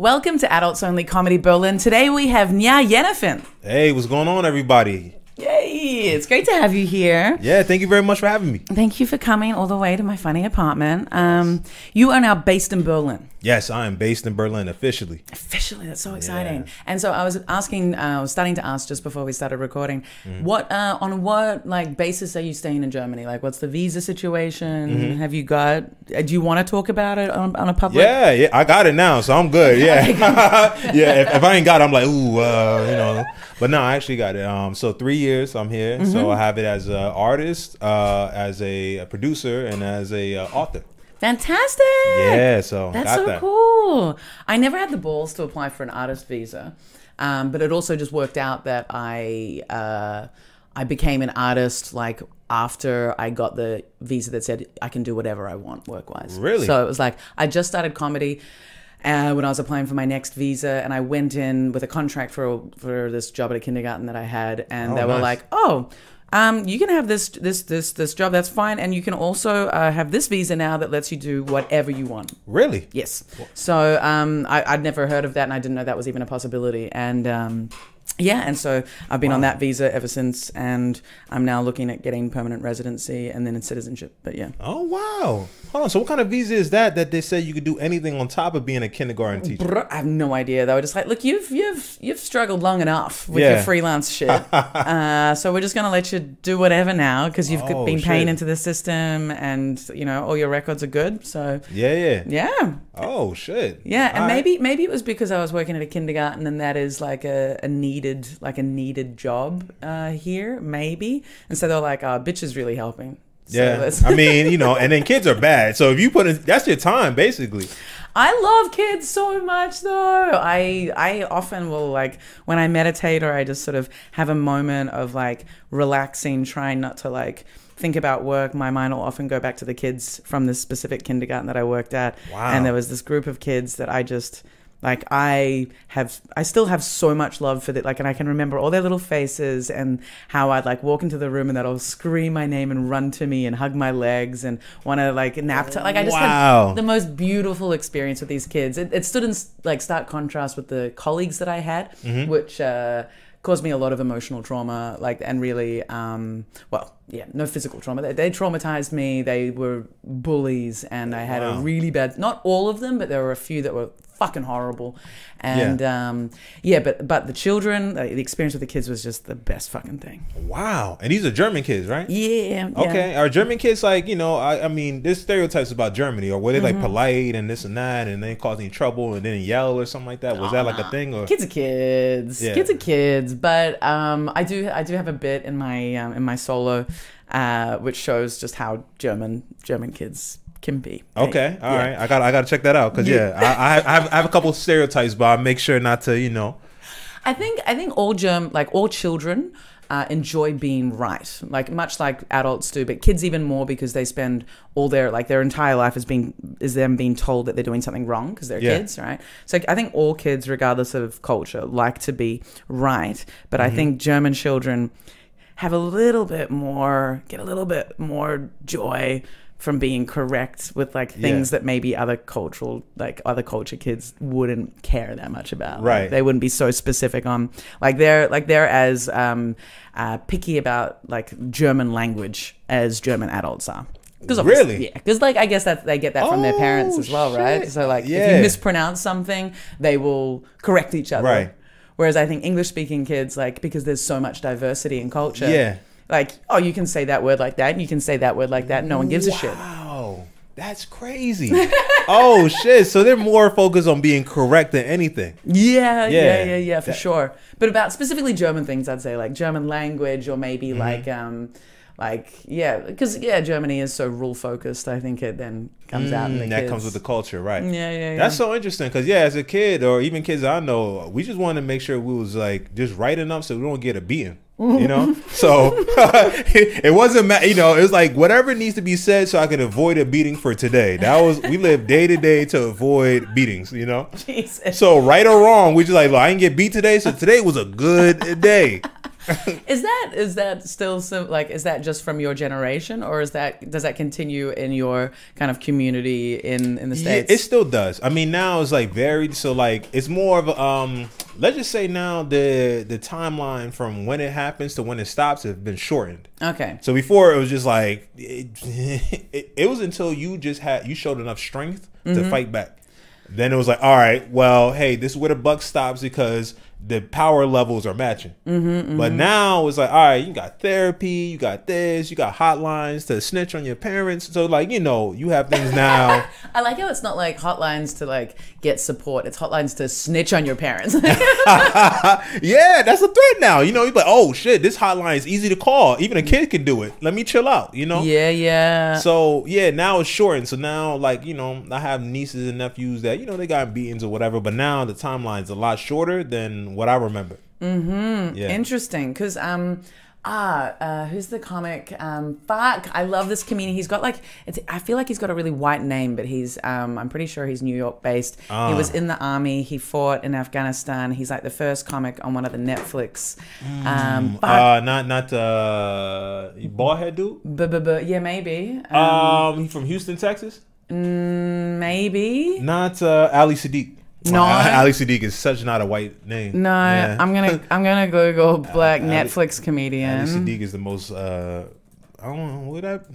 Welcome to Adults Only Comedy Berlin. Today we have Nya Yeanafehn. Hey, what's going on, everybody? Yay! It's great to have you here. Yeah, thank you very much for having me. Thank you for coming all the way to my funny apartment. You are now based in Berlin. Yes, I am based in Berlin officially. Officially, that's so exciting. Yeah. And so I was starting to ask just before we started recording, on what like basis are you staying in Germany? Like, what's the visa situation? Have you got? Do you want to talk about it on a public? Yeah, I got it now, so I'm good. Yeah, yeah. If I ain't got it, I'm like, ooh, But no, I actually got it. So 3 years I'm here. So I have it as an artist, as a producer, and as a author. Fantastic! Yeah, so that's so cool. I never had the balls to apply for an artist visa, but it also just worked out that I became an artist like after I got the visa that said I can do whatever I want work-wise. Really? So it was like I just started comedy when I was applying for my next visa, and I went in with a contract for this job at a kindergarten that I had, and they were like, you can have this job, that's fine, and you can also have this visa now that lets you do whatever you want. Really? Yes. So I'd never heard of that, and I didn't know that was even a possibility. And yeah, and so I've been on that visa ever since, and I'm now looking at getting permanent residency and then in citizenship. But yeah. Oh wow! Hold on. So what kind of visa is that they say you could do anything on top of being a kindergarten teacher? I have no idea. They were just like, look, you've struggled long enough with your freelance shit. So we're just gonna let you do whatever now because you've been paying into the system, and all your records are good. So yeah. Oh shit. Yeah, and maybe it was because I was working at a kindergarten, and that is like a needed job here, maybe. And so they're like, bitch is really helping. So I mean, and then kids are bad. So if you put in, that's your time, basically. I love kids so much, though. I often will, like, when I meditate or I just sort of have a moment of, like, relaxing, trying not to, like, think about work, my mind will often go back to the kids from this specific kindergarten that I worked at. Wow. And there was this group of kids that I just... Like I still have so much love for that. Like, and I can remember all their little faces and how I'd like walk into the room and they'd all scream my name and run to me and hug my legs and want to like nap. Like I just had the most beautiful experience with these kids. It stood in like stark contrast with the colleagues that I had, which caused me a lot of emotional trauma. Like, and really, no physical trauma. They traumatized me. They were bullies, and I had a really bad. Not all of them, but there were a few that were fucking horrible. And but the children, the experience with the kids was just the best fucking thing. Wow. And these are German kids, right? Yeah. Okay. Are German kids like, I mean, there's stereotypes about Germany, or were they like polite and this and that and they causing trouble and then yell or something like that? Was that like a thing? Or kids are kids. Yeah. Kids are kids. But I do have a bit in my solo which shows just how German kids can be. Okay, all right. I got to check that out because I have a couple of stereotypes, but I make sure not to, I think all children enjoy being right, like much like adults do, but kids even more because they spend all their entire life is them being told that they're doing something wrong because they're kids, right? So I think all kids, regardless of culture, like to be right, but I think German children get a little bit more joy from being correct with like things that maybe other culture kids wouldn't care that much about. Right. Like, they wouldn't be so specific on they're as picky about like German language as German adults are. Really? Yeah. Because I guess that they get that from their parents as well, right? So if you mispronounce something, they will correct each other. Right. Whereas I think English-speaking kids, because there's so much diversity in culture, you can say that word like that, and you can say that word like that, and no one gives a shit. Wow, that's crazy. Oh, shit. So they're more focused on being correct than anything. Yeah, for sure. But about specifically German things, I'd say, like German language, or maybe because Germany is so rule-focused, I think it then comes out in the that kids. comes with the culture, right? Yeah. That's so interesting because as a kid, or even kids I know, we just wanted to make sure we was like just right enough so we don't get a beating. So it wasn't it was like whatever needs to be said so I can avoid a beating for today. We live day to day to avoid beatings. Jesus. So right or wrong, we just like, look, I didn't get beat today, so today was a good day. Is that still like, is that just from your generation, or does that continue in your kind of community in the States? Yeah, it still does. I mean, now it's like varied. So like it's more of a, let's just say now the timeline from when it happens to when it stops has been shortened. Okay. So before it was just like it was until you showed enough strength to fight back. Then it was like, all right, well, hey, this is where the buck stops because the power levels are matching. But now it's like, all right, you got therapy, you got this, you got hotlines to snitch on your parents. So like, you have things now. I like how it's not like hotlines to like get support. It's hotlines to snitch on your parents. Yeah, that's a threat now. You're like, oh shit, this hotline is easy to call. Even a kid can do it. Let me chill out, Yeah. So yeah, now it's shortened. So now like, I have nieces and nephews that, they got beatings or whatever, but now the timeline's a lot shorter than what I remember. Yeah. Interesting. Because who's the comic? Fuck, I love this comedian. He's got like, I feel like he's got a really white name, but he's I'm pretty sure he's New York based. He was in the army. He fought in Afghanistan. He's like the first comic on one of the Netflix. Not bald head dude. Yeah, maybe. He's from Houston, Texas. Maybe. Not Ali Sadiq. No, Ali Sadiq is such not a white name. No, yeah. I'm gonna Google black Netflix comedian. Ali Sadiq is the most I don't know what that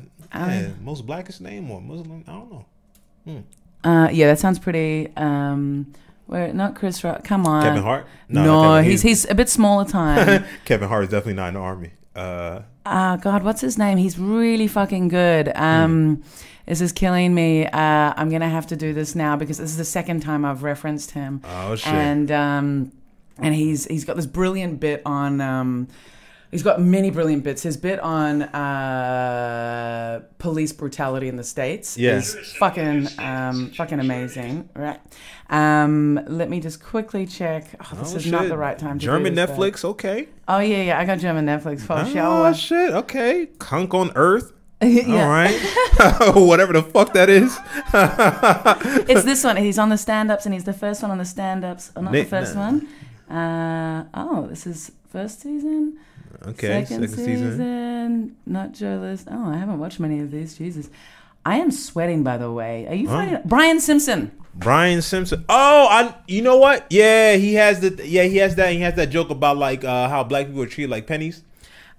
most blackest name or Muslim. I don't know. Yeah, that sounds pretty. Where not Chris Rock? Come on, Kevin Hart. No, he's a bit smaller time. Kevin Hart is definitely not in the army. God, what's his name? He's really fucking good. This is killing me. I'm gonna have to do this now because this is the second time I've referenced him. Oh shit! And he's got this brilliant bit on. He's got many brilliant bits. His bit on police brutality in the States is fucking amazing. Right. Let me just quickly check. Oh, this is not the right time to German do this, Netflix, okay. Oh yeah, I got German Netflix for sure. Oh shit, okay. Hunk on Earth. Yeah. All right. Whatever the fuck that is. It's this one. He's on the stand-ups and he's the first one on the stand-ups. Or not the first one. This is first season. Okay, second season. Not Joe List. Oh, I haven't watched many of these. Jesus. I am sweating, by the way. Are you finding Brian Simpson? Brian Simpson. Oh, you know what? Yeah, he has that. He has that joke about like how black people are treated like pennies.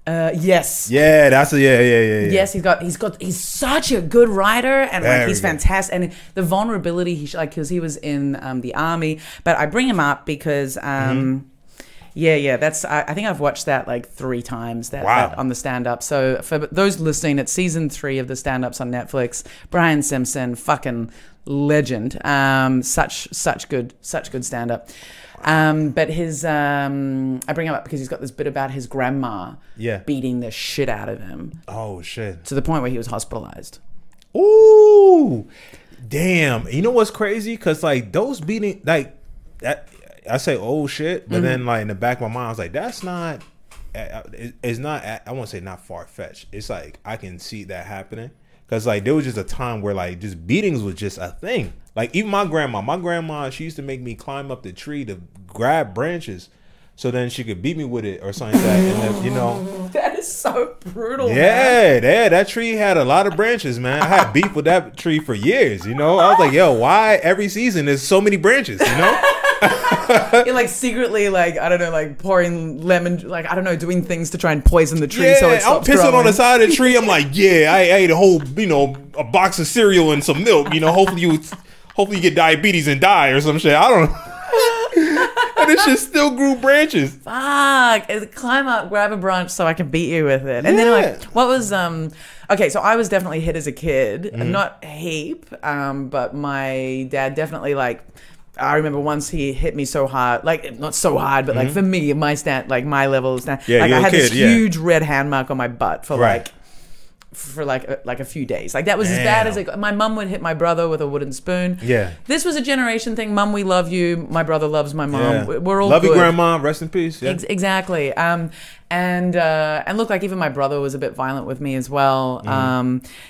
Yes. Yeah, that's yeah. Yes, he's such a good writer and like he's fantastic, and the vulnerability because he was in the army. But I bring him up because that's I think I've watched that like 3 times that on the stand up. So for those listening, it's season 3 of the stand ups on Netflix. Brian Simpson, fucking legend. Such good stand up. But his I bring him up because he's got this bit about his grandma beating the shit out of him. Oh shit. To the point where he was hospitalized. Ooh. Damn. You know what's crazy? Cause like those beating like that I say oh shit, but then like in the back of my mind I was like that's not it's not I won't say not far-fetched. It's like I can see that happening. Cause like there was just a time where like just beatings was just a thing. Like even my grandma, she used to make me climb up the tree to grab branches, so then she could beat me with it or something like that. And then, that is so brutal. Yeah, that tree had a lot of branches, man. I had beef with that tree for years. I was like, yo, why every season there's so many branches? You're like secretly like I don't know, like pouring lemon, like I don't know, doing things to try and poison the tree so it stops I'm pissing growing. on the side of the tree. I'm like, yeah, I ate a whole, a box of cereal and some milk. Hopefully you get diabetes and die or some shit. I don't know. And this shit still grew branches. Fuck. Climb up, grab a branch so I can beat you with it. And then like, what was okay, so I was definitely hit as a kid. Not a heap, but my dad definitely like I remember once he hit me so hard, like not so hard, but like for me, my level of stand, like I had this huge red hand mark on my butt for like for like a few days. Like that was as bad as it got. My mum would hit my brother with a wooden spoon. Yeah. This was a generation thing. Mum, we love you. My brother loves my mom. Yeah. We're all love good. you, grandma. Rest in peace. Yeah. Exactly. And look, like even my brother was a bit violent with me as well.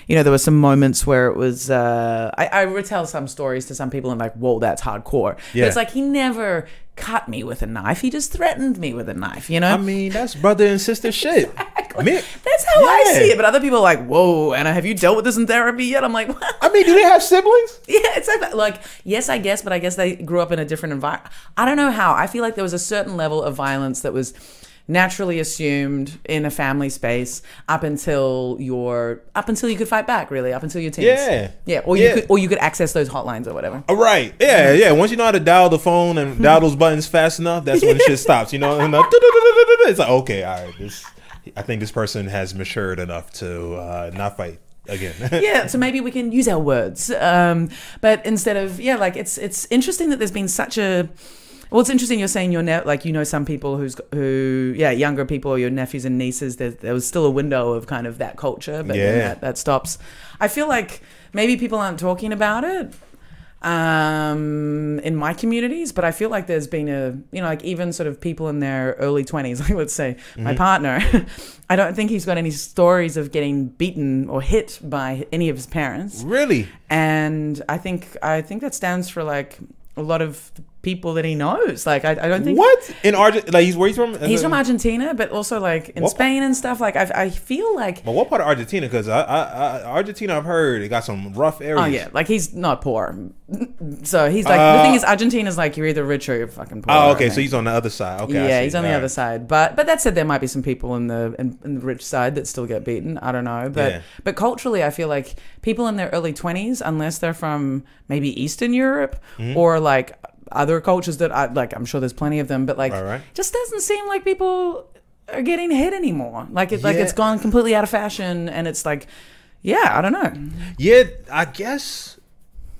You know, there were some moments where it was. I retell some stories to some people and like, whoa, that's hardcore. Yeah. But it's like he never cut me with a knife. He just threatened me with a knife. You know. I mean, that's brother and sister shit. Exactly. That's how I see it. But other people are like, whoa, Anna, have you dealt with this in therapy yet? I'm like, what? I mean, do they have siblings? Yeah, it's like yes, I guess, but I guess they grew up in a different environment. I don't know how. I feel like there was a certain level of violence that was naturally assumed in a family space up until you could fight back, really, up until your teens. Yeah, or you could access those hotlines or whatever. Right. Yeah. Once you know how to dial the phone and dial those buttons fast enough, that's when shit stops. You know, and it's like, okay, all right, I think this person has matured enough to not fight again. Yeah, so maybe we can use our words, but instead of like it's interesting that there's been such a. Well, it's interesting you're saying some people younger people or your nephews and nieces, there was still a window of kind of that culture, but then that stops. I feel like maybe people aren't talking about it in my communities, but I feel like there's been like even sort of people in their early 20s, like let's say my partner, I don't think he's got any stories of getting beaten or hit by any of his parents. Really? And I think that stands for like a lot of people that he knows. Like I don't think what in Argentina. Like where he's from? He's from Argentina, but also like in Spain and stuff. Like I feel like. But what part of Argentina? Because Argentina, I've heard it got some rough areas. Oh yeah, like he's not poor, so he's like the thing is Argentina's like you're either rich or you're fucking poor. Oh okay, so he's on the other side. Okay, yeah, he's on the other side. But that said, there might be some people in the rich side that still get beaten. I don't know, but culturally, I feel like people in their early 20s, unless they're from maybe Eastern Europe or like other cultures that I'm sure there's plenty of them, but like just doesn't seem like people are getting hit anymore. Like it's gone completely out of fashion, and it's like, I don't know. Yeah, I guess.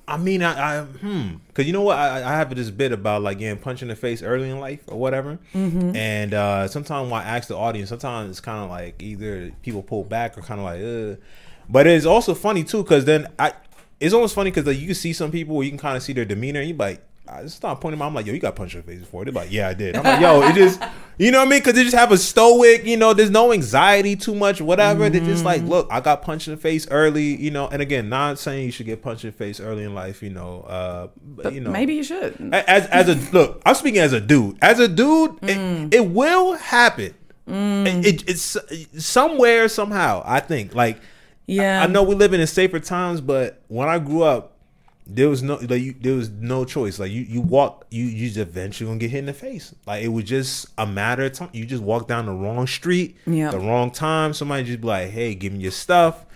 I mean, because you know what, I have this bit about like getting punched in the face early in life or whatever, and sometimes when I ask the audience, sometimes it's kind of like either people pull back or kind of like, but it's also funny too, because then it's almost funny because like you can see some people where you can kind of see their demeanor, and you like. I just start pointing. I'm like, yo, you got punched in the face before. They're like, yeah, I did. I'm like, yo, it just, you know what I mean? Because they just have a stoic, there's no anxiety too much, whatever. They're just like, look, I got punched in the face early, and again, not saying you should get punched in the face early in life, but maybe you should. Look, I'm speaking as a dude. As a dude, it will happen. It's somewhere, somehow, I think. Like, I know we're living in safer times, but when I grew up, there was no choice. Like you walk, you just eventually gonna get hit in the face. Like it was just a matter of time. You just walk down the wrong street, the wrong time. Somebody just be like, "Hey, give me your stuff,"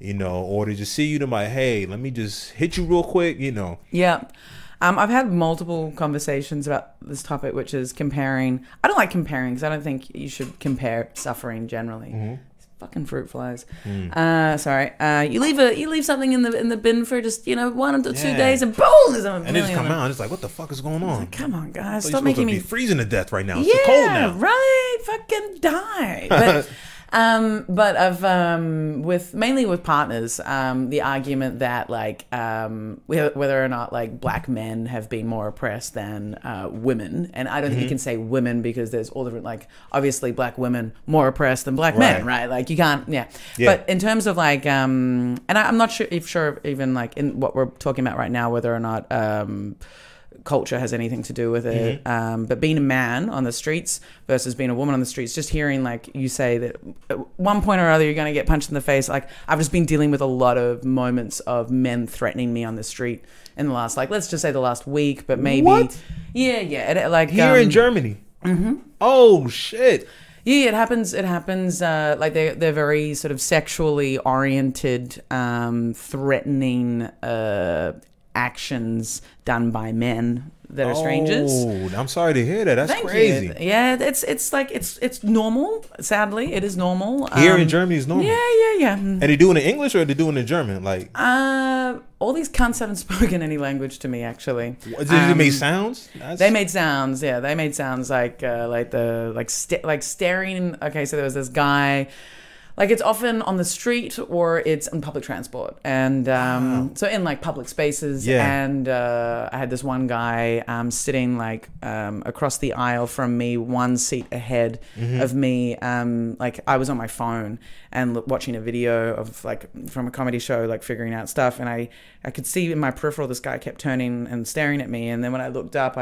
or they just see you. They're like, "Hey, let me just hit you real quick," Yeah. I've had multiple conversations about this topic, which is comparing. I don't like comparing because I don't think you should compare suffering generally. Fucking fruit flies. Sorry. You leave something in the bin for just 1 to 2 days, and boom, there's a million. And they just come out. It's like, what the fuck is going on? Like, come on, guys, so stop making me freezing to death right now. It's so cold now. Right. Fucking die. But I've mainly with partners, the argument that like whether or not like black men have been more oppressed than women, and I don't think you can say women because there's all different, like obviously black women more oppressed than black men, right? Like you can't, But in terms of like, and I'm not sure even like in what we're talking about right now, whether or not culture has anything to do with it, but being a man on the streets versus being a woman on the streets, just hearing like you say that at one point or other you're going to get punched in the face. Like I've just been dealing with a lot of moments of men threatening me on the street in the last, like let's just say the last week, but maybe like here in Germany. Oh shit. Yeah, it happens. Like they're very sort of sexually oriented, threatening actions done by men that are strangers. Oh, I'm sorry to hear that. That's Thank crazy. You. Yeah, it's like it's normal. Sadly, it is normal. Here in Germany, it's normal. Yeah. And they doing it in English or they doing it in German? Like, all these cunts haven't spoken any language to me actually. Did they make sounds? They made sounds. Yeah, they made sounds like staring. Okay, so there was this guy. Like it's often on the street or it's on public transport, and so in like public spaces. Yeah. And I had this one guy sitting like across the aisle from me, one seat ahead of me. Like I was on my phone and watching a video of like from a comedy show, like figuring out stuff, and I could see in my peripheral this guy kept turning and staring at me, and then when I looked up,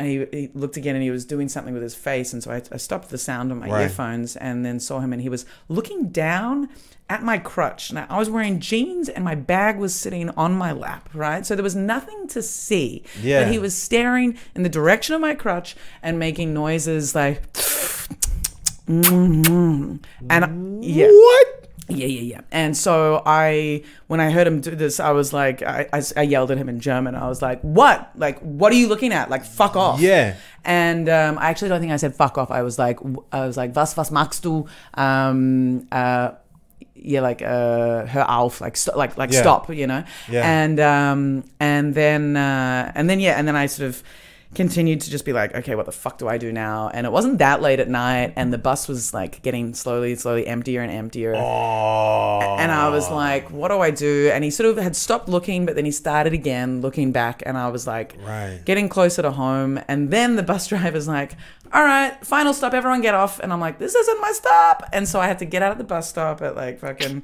he looked again and he was doing something with his face. And so I stopped the sound on my earphones and then saw him, and he was looking down at my crutch. And I was wearing jeans and my bag was sitting on my lap, right? So there was nothing to see. Yeah. But he was staring in the direction of my crutch and making noises like... and yeah. What? Yeah. And so when I heard him do this, I was like, I yelled at him in German. I was like, what? Like, what are you looking at? Like, fuck off. Yeah. And I actually don't think I said fuck off. I was like, was machst du? Yeah, like hör auf, like stop, you know. Yeah. And then I sort of continued to just be like, okay, what the fuck do I do now? And it wasn't that late at night, and the bus was like getting slowly emptier and emptier. Oh. And I was like, what do I do? And he sort of had stopped looking, but then he started again looking back, and I was like, getting closer to home. And then the bus driver's like, all right, final stop, everyone get off. And I'm like, this isn't my stop. And so I had to get out of the bus stop at like fucking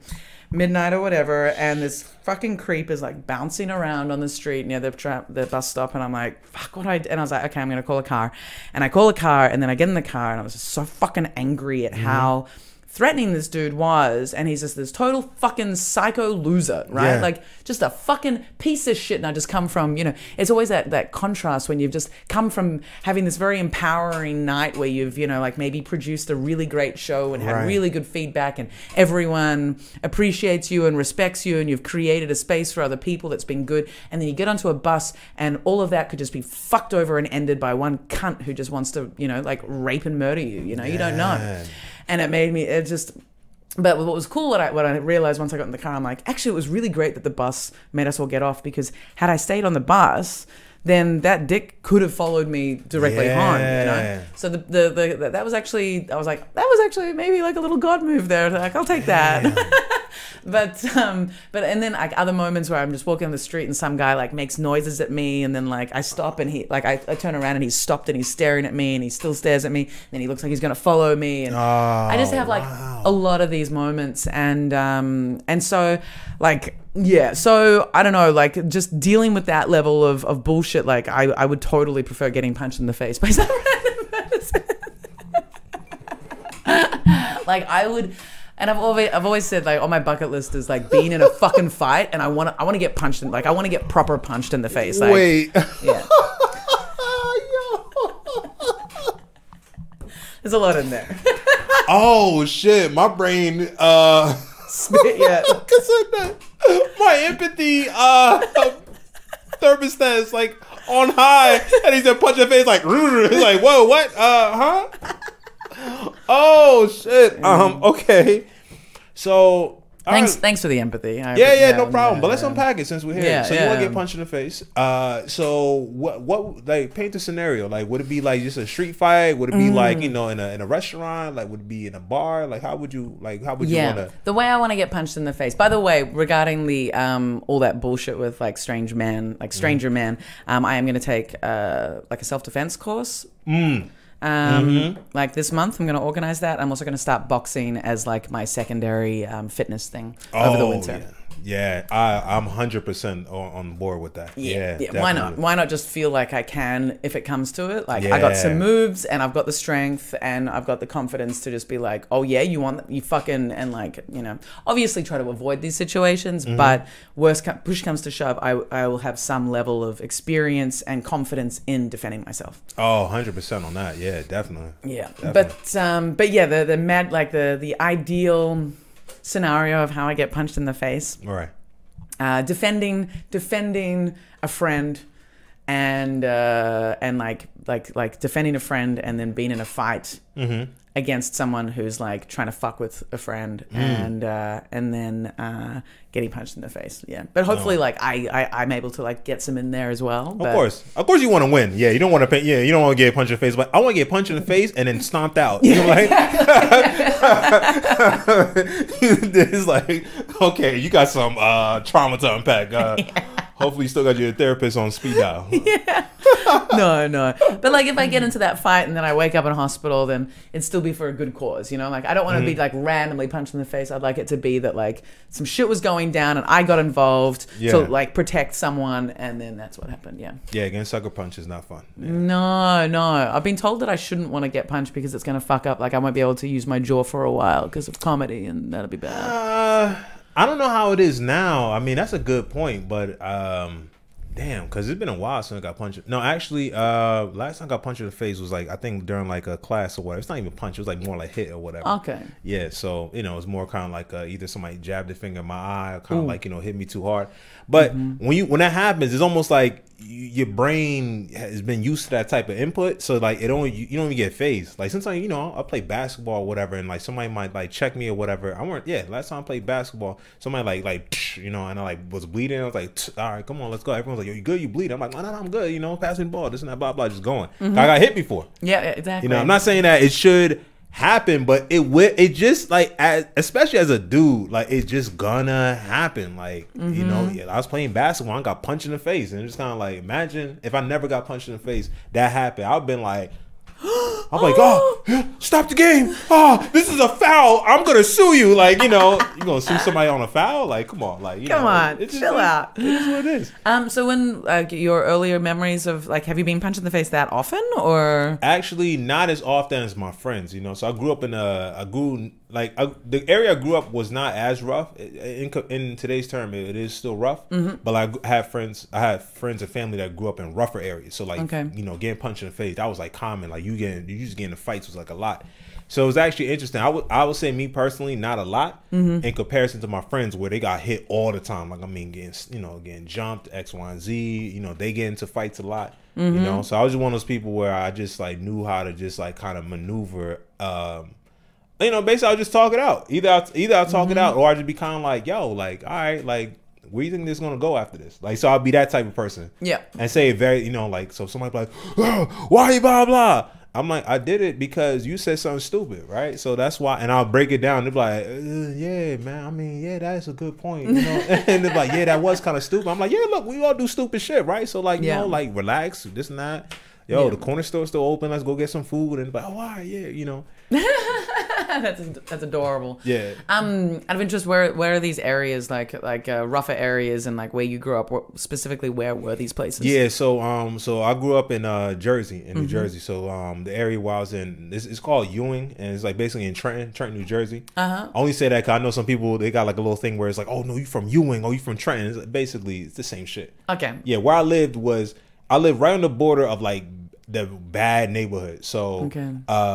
midnight or whatever, and this fucking creep is like bouncing around on the street near the bus stop, and I'm like, fuck, what do I do? And I was like, okay, I'm gonna call a car. And I call a car, and then I get in the car, and I was just so fucking angry at how threatening this dude was, and he's just this total fucking psycho loser, right? Yeah. Like just a fucking piece of shit. And I just come from, you know, it's always that contrast when you've just come from having this very empowering night where you've, you know, like maybe produced a really great show and had really good feedback, and everyone appreciates you and respects you, and you've created a space for other people that's been good, and then you get onto a bus and all of that could just be fucked over and ended by one cunt who just wants to, you know, like rape and murder you, you know. You don't know. And it made me, but what was cool, what I realized once I got in the car, I'm like, actually, it was really great that the bus made us all get off, because had I stayed on the bus, then that dick could have followed me directly home, you know? So that was actually, I was like, that was actually maybe like a little God move there. Like, I'll take that. But and then like other moments where I'm just walking on the street and some guy like makes noises at me, and then like I stop and he like I turn around and he's stopped and he's staring at me and he still stares at me, and then he looks like he's gonna follow me, and I just have like a lot of these moments, and so like so I don't know, like just dealing with that level of bullshit, like I would totally prefer getting punched in the face by some random person. Like I would. And I've always said, like, on my bucket list is like being in a fucking fight, and I want to get punched in, like I want to get proper punched in the face. Like, wait. Yeah. There's a lot in there. Oh shit, my brain Yeah. my empathy thermostat is like on high, and he's gonna punch your face like he's like, whoa, what? Huh? Oh shit. Okay. So thanks for the empathy. No problem. But let's unpack it since we're here. So you want to get punched in the face. So what like paint the scenario? Like, would it be like just a street fight? Would it be like, you know, in a restaurant? Like, would it be in a bar? Like, how would you want to? The way I want to get punched in the face. By the way, regarding the all that bullshit with like stranger man, I am going to take like a self-defense course. Like this month, I'm going to organize that. I'm also going to start boxing as like my secondary fitness thing over the winter. Yeah, I'm 100% on board with that. Yeah. Why not? Why not just feel like I can if it comes to it? Like I got some moves, and I've got the strength, and I've got the confidence to just be like, oh yeah, you fucking, and like, you know, obviously try to avoid these situations, but push comes to shove, I will have some level of experience and confidence in defending myself. Oh, 100% on that. Yeah, definitely. Yeah, definitely. But yeah, the mad, like the ideal scenario of how I get punched in the face. All right. Defending a friend, and like defending a friend and then being in a fight, against someone who's like trying to fuck with a friend and then getting punched in the face. Yeah, but hopefully like I'm able to like get some in there as well. But Of course, you want to win. Yeah, you don't want to. Yeah, you don't want to get punched in the face. But I want to get punched in the face and then stomped out. You know, like it's like, okay, you got some trauma to unpack. Hopefully, you still got your therapist on speed dial. Yeah. No. But like if I get into that fight and then I wake up in a hospital, then it'd still be for a good cause, you know? Like I don't want to be like randomly punched in the face. I'd like it to be that like some shit was going down and I got involved to like protect someone, and then that's what happened. Yeah. Yeah, getting sucker punch is not fun. Yeah. No. I've been told that I shouldn't want to get punched because it's going to fuck up. Like I won't be able to use my jaw for a while because of comedy, and that'll be bad. I don't know how it is now. I mean, that's a good point, but damn, because it's been a while since I got punched. No, actually, last time I got punched in the face was like, I think during like a class or whatever. It's not even punch. It was like more like hit or whatever. Okay. Yeah, so, you know, it's more kind of like either somebody jabbed their finger in my eye or kind of like, you know, hit me too hard. But when that happens, it's almost like your brain has been used to that type of input. So like you don't even get phased. Like sometimes, you know, I play basketball or whatever, and like somebody might like check me or whatever. Last time I played basketball, somebody like you know, and I like was bleeding. I was like, all right, come on, let's go. Everyone's like, yo, you good? You bleed? I'm like, no, I'm good. You know, passing the ball, this and that, blah blah, just going. I got hit before. Yeah, exactly. You know, I'm not saying that it should happen, but it just like especially as a dude, like it's just gonna happen. Like you know, I was playing basketball, I got punched in the face, and it's just kind of like, imagine if I never got punched in the face, that happened, I've been like, I'm like, oh, stop the game. Oh, this is a foul. I'm going to sue you. Like, you know, you're going to sue somebody on a foul? Like, come on. Like, come on. Chill out. It is what it is. So when your earlier memories of, like, have you been punched in the face that often, or? Actually, not as often as my friends, you know. So I grew up in the area I grew up was not as rough. In today's term, it is still rough. But I had friends and family that grew up in rougher areas. So like, you know, getting punched in the face, that was like common. Like you just getting in fights was like a lot. So it was actually interesting. I would say me personally, not a lot in comparison to my friends where they got hit all the time. Like I mean, getting jumped, X, Y, and Z. You know, they get into fights a lot. You know, so I was just one of those people where I just like knew how to just like kind of maneuver. You know, basically I'll just talk it out. Either I'll talk it out, or I just be kind of like, yo, like, all right, like, where do you think this is gonna go after this? Like, so I'll be that type of person. Yeah. And say it very, you know, like, so somebody be like, oh, why you blah blah? I'm like, I did it because you said something stupid, right? So that's why, and I'll break it down. They'll be like, yeah, man. I mean, yeah, that's a good point. You know, and they're like, yeah, that was kind of stupid. I'm like, yeah, look, we all do stupid shit, right? So like, you know, like relax, this and that. Yo, the corner store's still open. Let's go get some food. And like, oh, all right, yeah, you know. That's adorable. Yeah. Out of interest, where are these areas like rougher areas, and like where you grew up? Specifically, where were these places? Yeah. So I grew up in Jersey, New Jersey. So the area where I was in, it's called Ewing, and it's like basically in Trenton, New Jersey. I only say that because I know some people, they got like a little thing where it's like, oh no, you from Ewing, oh you from Trenton. It's basically, it's the same shit. Okay. Yeah. Where I lived right on the border of like the bad neighborhood. So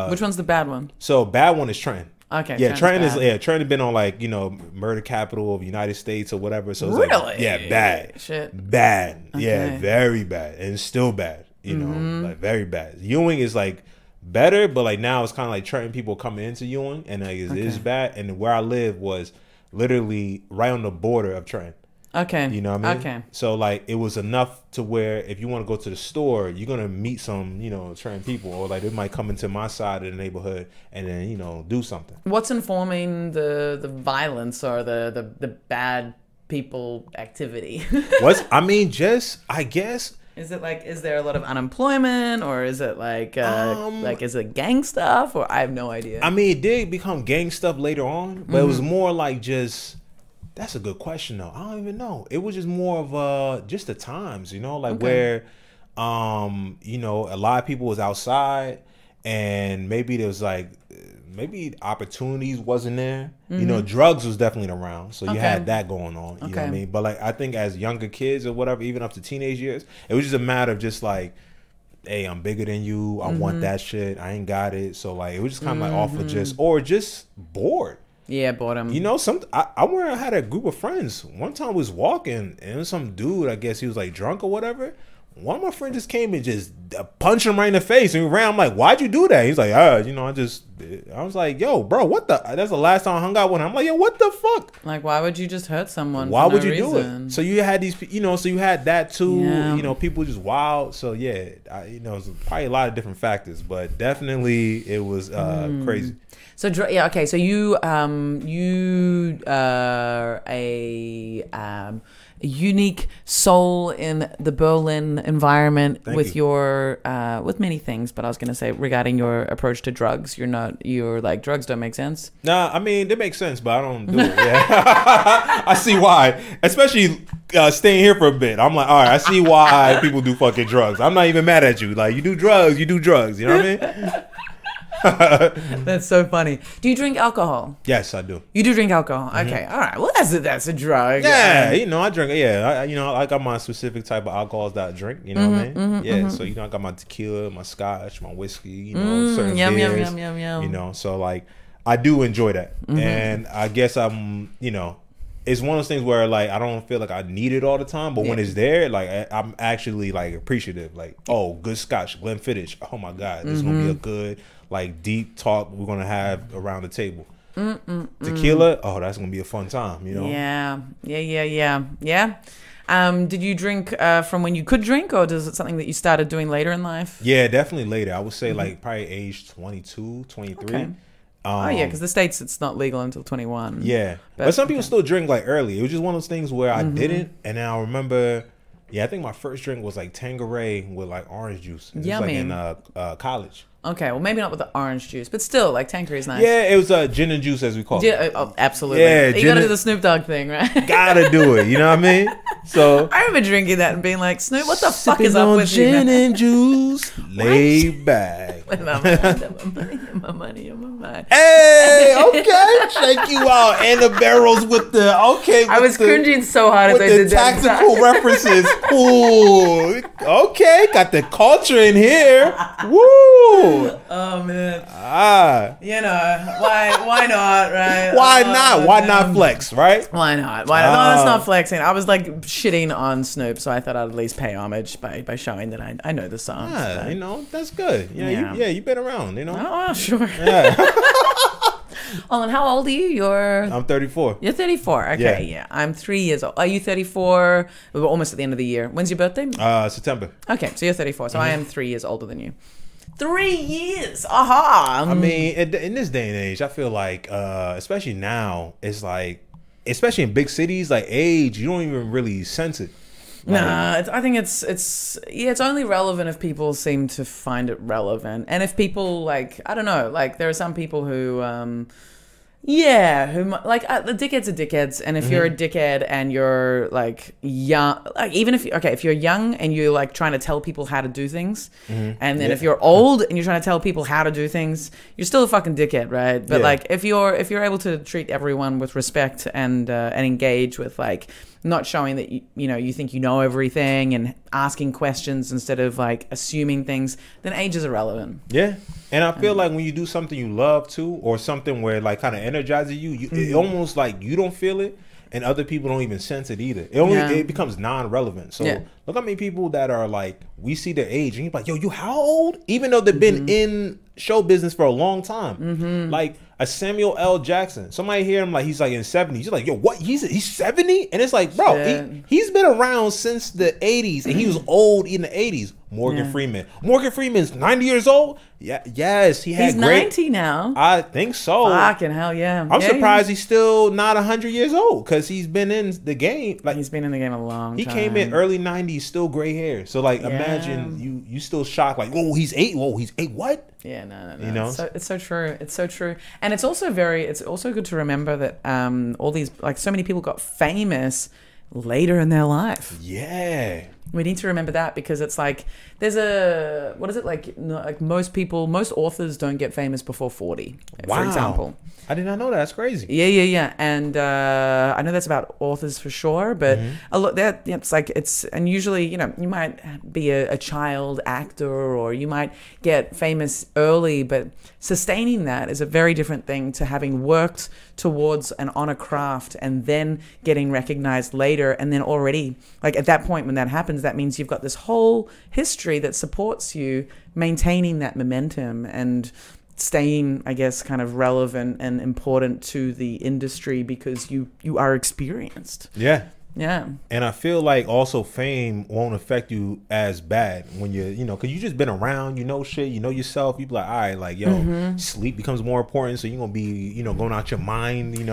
which one's the bad one? So bad one is Trenton. Okay. Yeah, Trenton been on like, you know, murder capital of the United States or whatever. So it's like, yeah, bad. Shit. Bad. Okay. Yeah, very bad. And it's still bad. You know, like very bad. Ewing is like better, but like now it's kind of like Trenton people coming into Ewing, and like it is bad. And where I live was literally right on the border of Trenton. Okay. You know what I mean? Okay. So like it was enough to where if you want to go to the store, you're gonna meet some, you know, Trenton people, or like they might come into my side of the neighborhood and then, you know, do something. What's informing the violence or the bad people activity? I guess. Is it like, is there a lot of unemployment, or is it like is it gang stuff, or I have no idea. I mean, it did become gang stuff later on, but it was more like just. That's a good question though. I don't even know. It was just more of just the times, you know, like where, you know, a lot of people was outside, and maybe there was like, maybe opportunities wasn't there. You know, drugs was definitely around, so you had that going on. You know what I mean? But like, I think as younger kids or whatever, even up to teenage years, it was just a matter of just like, hey, I'm bigger than you. I want that shit. I ain't got it. So like, it was just kind of like off of just bored. Yeah, boredom. You know, I had a group of friends. One time I was walking, and some dude, I guess he was like drunk or whatever. One of my friends just came and just punched him right in the face, and we ran. I'm like, why'd you do that? He's like, you know, I just I was like, yo, bro, what the? That's the last time I hung out with him. I'm like, yo, what the fuck? Like, why would you just hurt someone? Why for would no you reason? do it? So you had these, so you had that too. Yeah. People just wild. So yeah, it's probably a lot of different factors, but definitely it was crazy. So yeah, okay. So you are a unique soul in the Berlin environment. Thank with you. your with many things, but I was going to say regarding your approach to drugs, you're like, drugs don't make sense. Nah, I mean, they make sense, but I don't do it. Yeah, I see why. Especially staying here for a bit. I'm like, all right, I see why people do fucking drugs. I'm not even mad at you. Like, you do drugs. You know what I mean? That's so funny. Do you drink alcohol? Yes, I do. You do drink alcohol. Okay, all right. Well, that's a drug. Yeah, I drink. Yeah, I got my specific type of alcohols that I drink. You know what I mean? Yeah, so I got my tequila, my scotch, my whiskey. Certain beers. Yum. So like, I do enjoy that, and I guess I'm. It's one of those things where like I don't feel like I need it all the time, but when it's there, like I'm actually like appreciative. Like, oh, good scotch, Glenfiddich. Oh my God, this is gonna be a good like deep talk we're gonna have around the table. Tequila, oh, that's gonna be a fun time. Yeah. Did you drink from when you could drink, or is it something that you started doing later in life? Yeah, definitely later. I would say like probably age 22, 23. Okay. Because the States, it's not legal until 21. Yeah, but some people still drink like early. It was just one of those things where I didn't, and then I remember. Yeah, I think my first drink was like Tanqueray with like orange juice. It was like in college. Okay, well maybe not with the orange juice, but still, like Tanqueray's nice. Yeah, it was gin and juice as we call it. Oh, absolutely. Yeah, you gotta do the Snoop Dogg thing, right? Gotta do it. You know what I mean? So I remember drinking that and being like, Snoop, what the fuck is up with you? Gin and juice, lay back. My money on my mind. Hey, okay, check you out. And the barrels with the I was cringing so hard as I did that. The tactical references. Ooh, okay, got the culture in here. Woo. Oh man. Why not, right? Why not? Why not flex, right? Why not? No, that's not flexing. I was like shitting on Snoop, so I thought I'd at least pay homage by showing that I know the songs. That's good. You've been around, Oh, sure. Yeah. Oh, and how old are you? I'm 34. You're 34. Okay, yeah. I'm 3 years old. Are you 34? We're almost at the end of the year. When's your birthday? September. Okay, so you're 34. So I am 3 years older than you. 3 years. Aha. I mean, in this day and age, I feel like, especially now, it's like, especially in big cities, like age, you don't even really sense it. Nah, I think it's only relevant if people seem to find it relevant, and if people like, I don't know, like there are some people who the dickheads are dickheads, and if you're a dickhead and you're like young, like even if you're young and you're like trying to tell people how to do things, and then if you're old and you're trying to tell people how to do things, you're still a fucking dickhead, right? But like if you're able to treat everyone with respect and engage with like not showing that you think you know everything and asking questions instead of like assuming things, then age is irrelevant. Yeah. And I feel like when you do something you love too, or something where like kind of energizes you, it almost like you don't feel it and other people don't even sense it either. It becomes non-relevant. So look how many people that are like, we see their age and you're like, yo, you how old? Even though they've been in show business for a long time. Like a Samuel L. Jackson. Somebody hear him like he's like in 70s. You're like, yo, what? He's 70? And it's like, bro, he's been around since the 80s and he was old in the 80s. Morgan Freeman. Morgan Freeman's 90 years old? Yeah, yes. He's 90 now. I think so. Fucking hell, yeah. I'm surprised he's still not 100 years old because he's been in the game. Like he's been in the game a long time. He came in early 90s, still gray hair. So like imagine you still shocked like, oh, he's 8. Whoa, he's 8. What? Yeah, no. You know? It's so true. It's so true. And it's also good to remember that all these, like so many people got famous later in their life. Yeah. We need to remember that because it's like there's most authors don't get famous before 40, for example. I did not know that. That's crazy. Yeah. And I know that's about authors for sure, but a lot that and usually you might be a child actor or you might get famous early, but sustaining that is a very different thing to having worked towards and on a craft and then getting recognized later, and then already like at that point when that happens, that means you've got this whole history that supports you maintaining that momentum and staying, I guess, kind of relevant and important to the industry because you are experienced. Yeah. Yeah. And I feel like also fame won't affect you as bad when you're, because you just been around, shit, you know yourself. You be like, all right, like, yo, sleep becomes more important. So you're going to be, going out your mind, fucking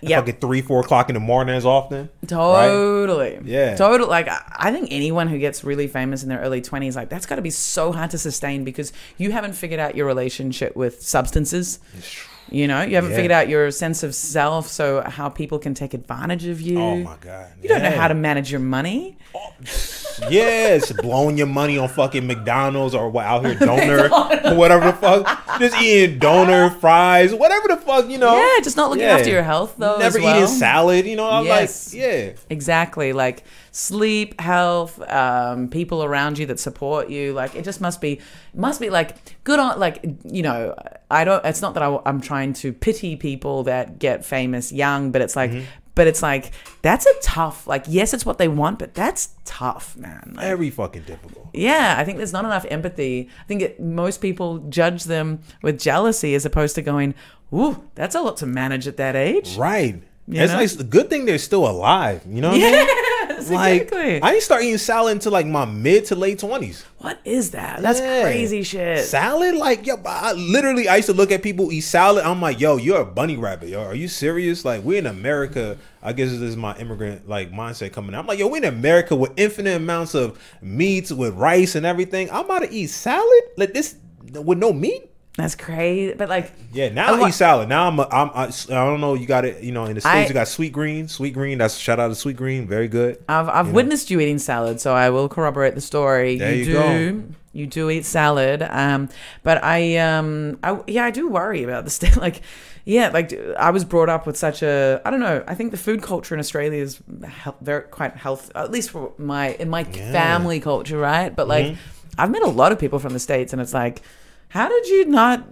3-4 o'clock in the morning as often. Totally. Right? Yeah. Totally. Like, I think anyone who gets really famous in their early 20s, like, that's got to be so hard to sustain because you haven't figured out your relationship with substances. You haven't figured out your sense of self, so how people can take advantage of you. Oh, my God. You don't know how to manage your money. Oh, yes, blowing your money on fucking McDonald's or out here donor or whatever the fuck. Just eating donor fries, whatever the fuck, Yeah, just not looking after your health, though, Never as well. eating salad, I'm yes. like, yeah. Exactly, like sleep, health, people around you that support you. Like, it just must be like good on, like, it's not that I'm trying to pity people that get famous young, but it's like, that's a tough, like, yes, it's what they want, but that's tough, man. Like, very fucking difficult. Yeah, I think there's not enough empathy. I think most people judge them with jealousy as opposed to going, ooh, that's a lot to manage at that age. Right. It's like a good thing they're still alive. You know what I mean? Like, exactly. I didn't start eating salad until like my mid to late 20s. What is that? That's crazy shit. Salad? Like, yo, I used to look at people eat salad. I'm like, yo, you're a bunny rabbit. Yo, are you serious? Like, we're in America. I guess this is my immigrant like mindset coming out. I'm like, yo, we're in America with infinite amounts of meats with rice and everything. I'm about to eat salad like this with no meat. That's crazy, but like, yeah. Now I eat salad. Now I don't know. You got it. In the States, you got sweet green. Sweet green. That's shout out to sweet green. Very good. I've witnessed you eating salad, so I will corroborate the story. There you go. You do eat salad, but I do worry about the state. Like, yeah, like I was brought up with such a, I don't know. I think the food culture in Australia is quite healthy, at least for my family culture, right? But like, I've met a lot of people from the States, and it's like, how did you not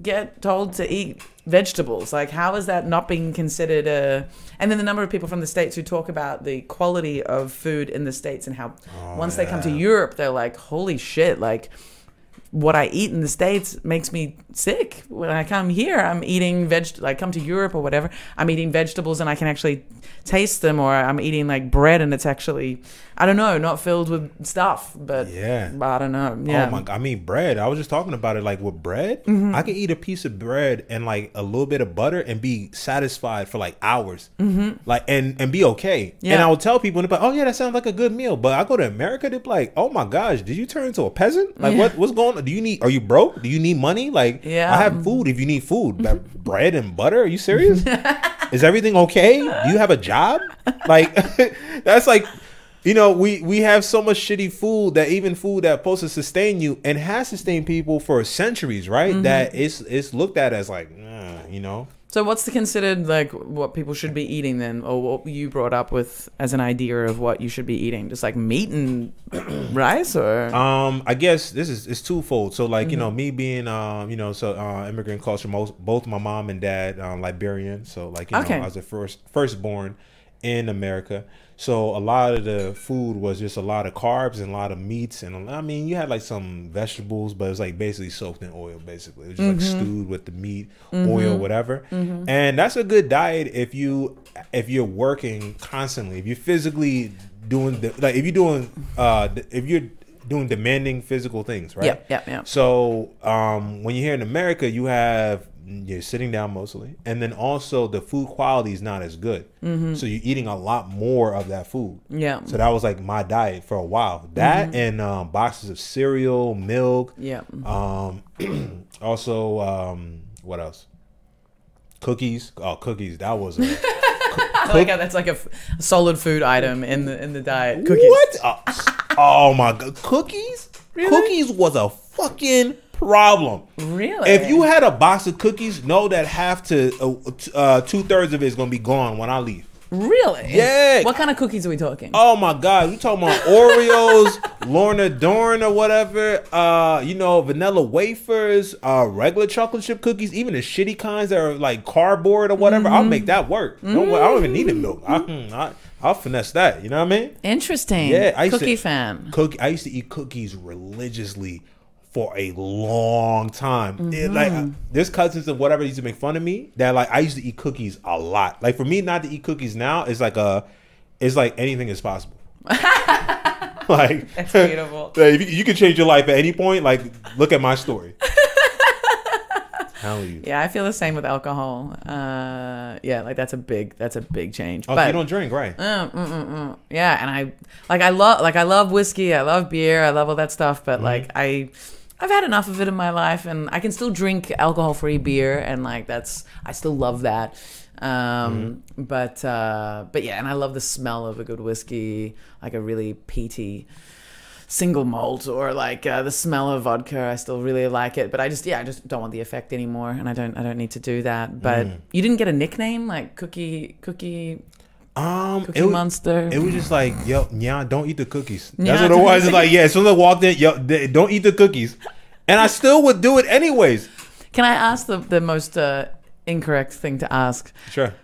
get told to eat vegetables? Like, how is that not being considered and then the number of people from the States who talk about the quality of food in the States and how once they come to Europe, they're like, holy shit, like, what I eat in the States makes me sick. When I come here, I'm eating come to Europe or whatever, I'm eating vegetables and I can actually taste them, or I'm eating like bread and it's actually, I don't know, not filled with stuff, but I don't know. Yeah. Oh my God. I mean, bread. I was just talking about it. Like with bread, I can eat a piece of bread and like a little bit of butter and be satisfied for like hours, like and be okay. Yeah. And I would tell people, and they're like, oh yeah, that sounds like a good meal. But I go to America, they're like, oh my gosh, did you turn into a peasant? Like what's going on? Are you broke? Do you need money? Like, I have food if you need food. Like, bread and butter? Are you serious? Is everything okay? Do you have a job? Like, that's like, we have so much shitty food that even food that's supposed to sustain you and has sustained people for centuries, right? That it's looked at as like, So what's the considered, like, what people should be eating then, or what you brought up with as an idea of what you should be eating? Just like meat and rice, or? I guess it's twofold. So like, me being, immigrant culture, both my mom and dad, Liberian. So like, I was the firstborn in America. So a lot of the food was just a lot of carbs and a lot of meats. And I mean, you had like some vegetables, but it was like basically soaked in oil, basically. It was just like stewed with the meat, oil, whatever. And that's a good diet if you're working constantly, if you're physically doing, if you're doing demanding physical things, right? Yeah. So when you're here in America, you're sitting down mostly, and then also the food quality is not as good, so you're eating a lot more of that food. So that was like my diet for a while, that and boxes of cereal, milk, also what else, cookies. That was I like how that's like a solid food item in the diet. Cookies. What? Oh my God, cookies. Really? Cookies was a fucking problem. Really? If you had a box of cookies, know that half to 2/3 of it is gonna be gone when I leave. Really? Yeah. What kind of cookies are we talking? Oh my God, you talking about Oreos, Lorna Doone or whatever? Vanilla wafers, regular chocolate chip cookies, even the shitty kinds that are like cardboard or whatever. I'll make that work. I don't even need the milk. I'll finesse that. You know what I mean? Interesting. Yeah, Cookie fan. I used to eat cookies religiously for a long time. There's cousins and whatever used to make fun of me that like I used to eat cookies a lot. Like for me not to eat cookies now is like anything is possible. Like That's beautiful. You can change your life at any point. Like look at my story. How are you? Yeah, I feel the same with alcohol. Yeah, like that's a big change. Oh, but you don't drink, right? Yeah, and I love whiskey, I love beer, I love all that stuff. But like I've had enough of it in my life, and I can still drink alcohol-free beer, and like I still love that. But yeah, and I love the smell of a good whiskey, like a really peaty single malt, or like the smell of vodka. I still really like it, but I just don't want the effect anymore, and I don't need to do that. But you didn't get a nickname like Cookie Monster? It was just like, yo, Nya, don't eat the cookies. That's what it was. It's like, yeah, as soon as I walked in, yo, don't eat the cookies, and I still would do it anyways. Can I ask the most incorrect thing to ask? Sure.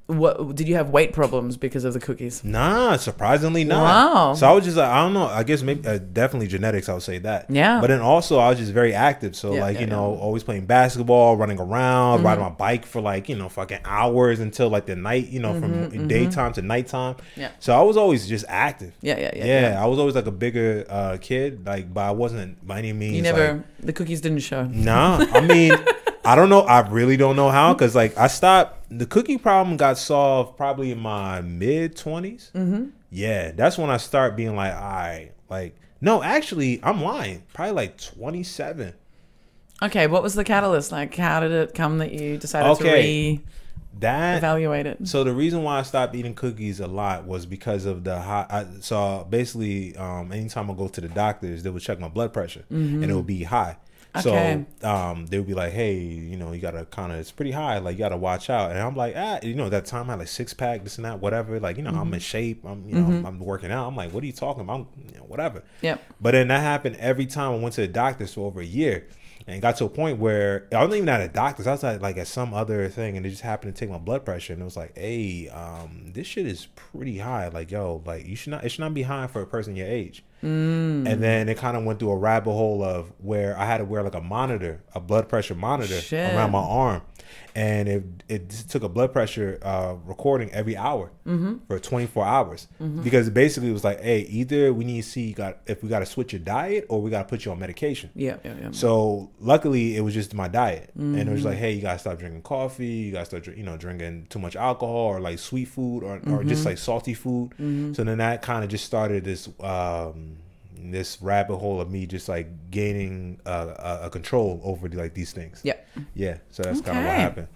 What did you have weight problems because of the cookies? Nah, surprisingly not. Wow. So I was just like, I don't know. I guess maybe definitely genetics. I would say that. Yeah. But then also I was just very active. So always playing basketball, running around, riding my bike for like fucking hours until like the night. From daytime to nighttime. Yeah. So I was always just active. Yeah. I was always like a bigger kid, like, but I wasn't by any means. You never. The cookies didn't show. Nah. I mean. I don't know. I really don't know how, because like I stopped. The cookie problem got solved probably in my mid-20s. Yeah, that's when I start being like, all right, like no, actually, I'm lying. Probably like 27. Okay, what was the catalyst? Like, how did it come that you decided to evaluate it? So the reason why I stopped eating cookies a lot was because of the high. So basically, anytime I go to the doctors, they would check my blood pressure, and it would be high. Okay. So they would be like, hey, you gotta it's pretty high, like you gotta watch out. And I'm like, that time I had like 6-pack, this and that, whatever. Like, I'm in shape. I'm working out. I'm like, what are you talking about? Whatever. Yep. But then that happened every time I went to the doctors for over a year. And it got to a point where I wasn't even at a doctor's. I was at some other thing, and they just happened to take my blood pressure, and it was like, hey, this shit is pretty high. Like, yo, like it should not be high for a person your age. And then it kind of went through a rabbit hole of where I had to wear like a blood pressure monitor around my arm, and it took a blood pressure recording every hour for 24 hours, because basically it was like, hey, either we need to see if we got to switch your diet or we got to put you on medication. Yeah. So luckily it was just my diet, and it was like, hey, you got to stop drinking coffee, you got to start drinking too much alcohol or like sweet food or just like salty food. So then that kind of just started this rabbit hole of me just like gaining a control over these things. Yeah. So that's kind of what happened.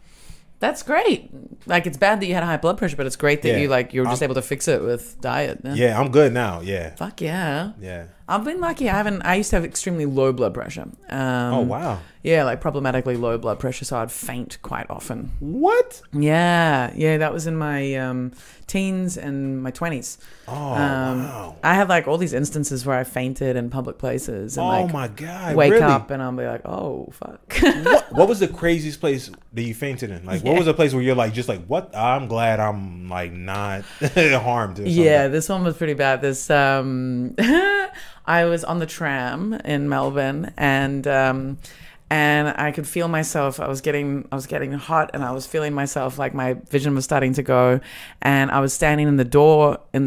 That's great. Like, it's bad that you had high blood pressure, but it's great that you were just able to fix it with diet. Yeah, I'm good now. Yeah. Fuck yeah. Yeah. I've been lucky. I used to have extremely low blood pressure. Oh, wow. Yeah, like problematically low blood pressure, so I'd faint quite often. What? Yeah, that was in my teens and my 20s. Oh, wow. I had like all these instances where I fainted in public places. And, my God. Wake really? up and I'll be like, oh, fuck. What was the craziest place that you fainted in? Like, what was a place where you're like, just like, what? I'm glad I'm like not harmed or something. Yeah, this one was pretty bad. This, I was on the tram in Melbourne, and I could feel myself. I was getting hot, and I was feeling myself, like my vision was starting to go, and I was standing in the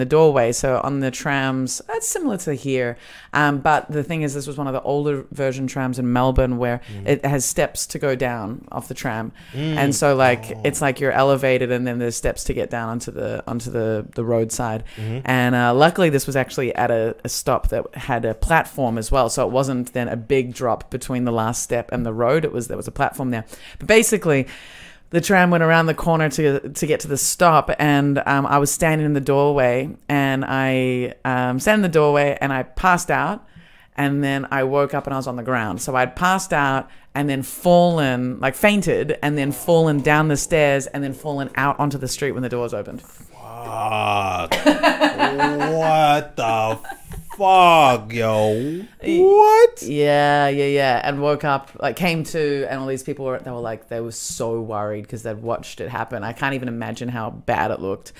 doorway. So on the trams, that's similar to here, but the thing is, this was one of the older version trams in Melbourne where it has steps to go down off the tram, and so it's like you're elevated, and then there's steps to get down onto the roadside, and luckily this was actually at a stop that had a platform as well, so it wasn't then a big drop between the last step and the road. There was a platform there, but basically the tram went around the corner to get to the stop, and I was standing in the doorway, and I passed out, and then I woke up and I was on the ground. So I'd passed out and then fallen, like fainted, and then fallen down the stairs, and then fallen out onto the street when the doors opened. Fuck. What the Fuck, yo. What? Yeah. And woke up, like came to, and all these people were, they were so worried because they'd watched it happen. I can't even imagine how bad it looked.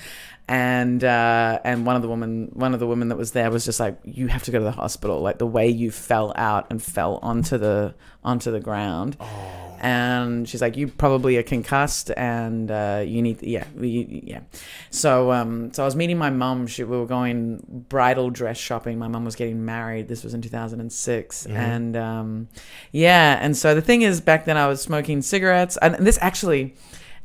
And one of the women that was there was just like, you have to go to the hospital. Like the way you fell out and fell onto the ground. Oh. And she's like, you probably are concussed, and you need, yeah. So I was meeting my mum. We were going bridal dress shopping. My mum was getting married. This was in 2006, and and so the thing is, back then I was smoking cigarettes, and this actually.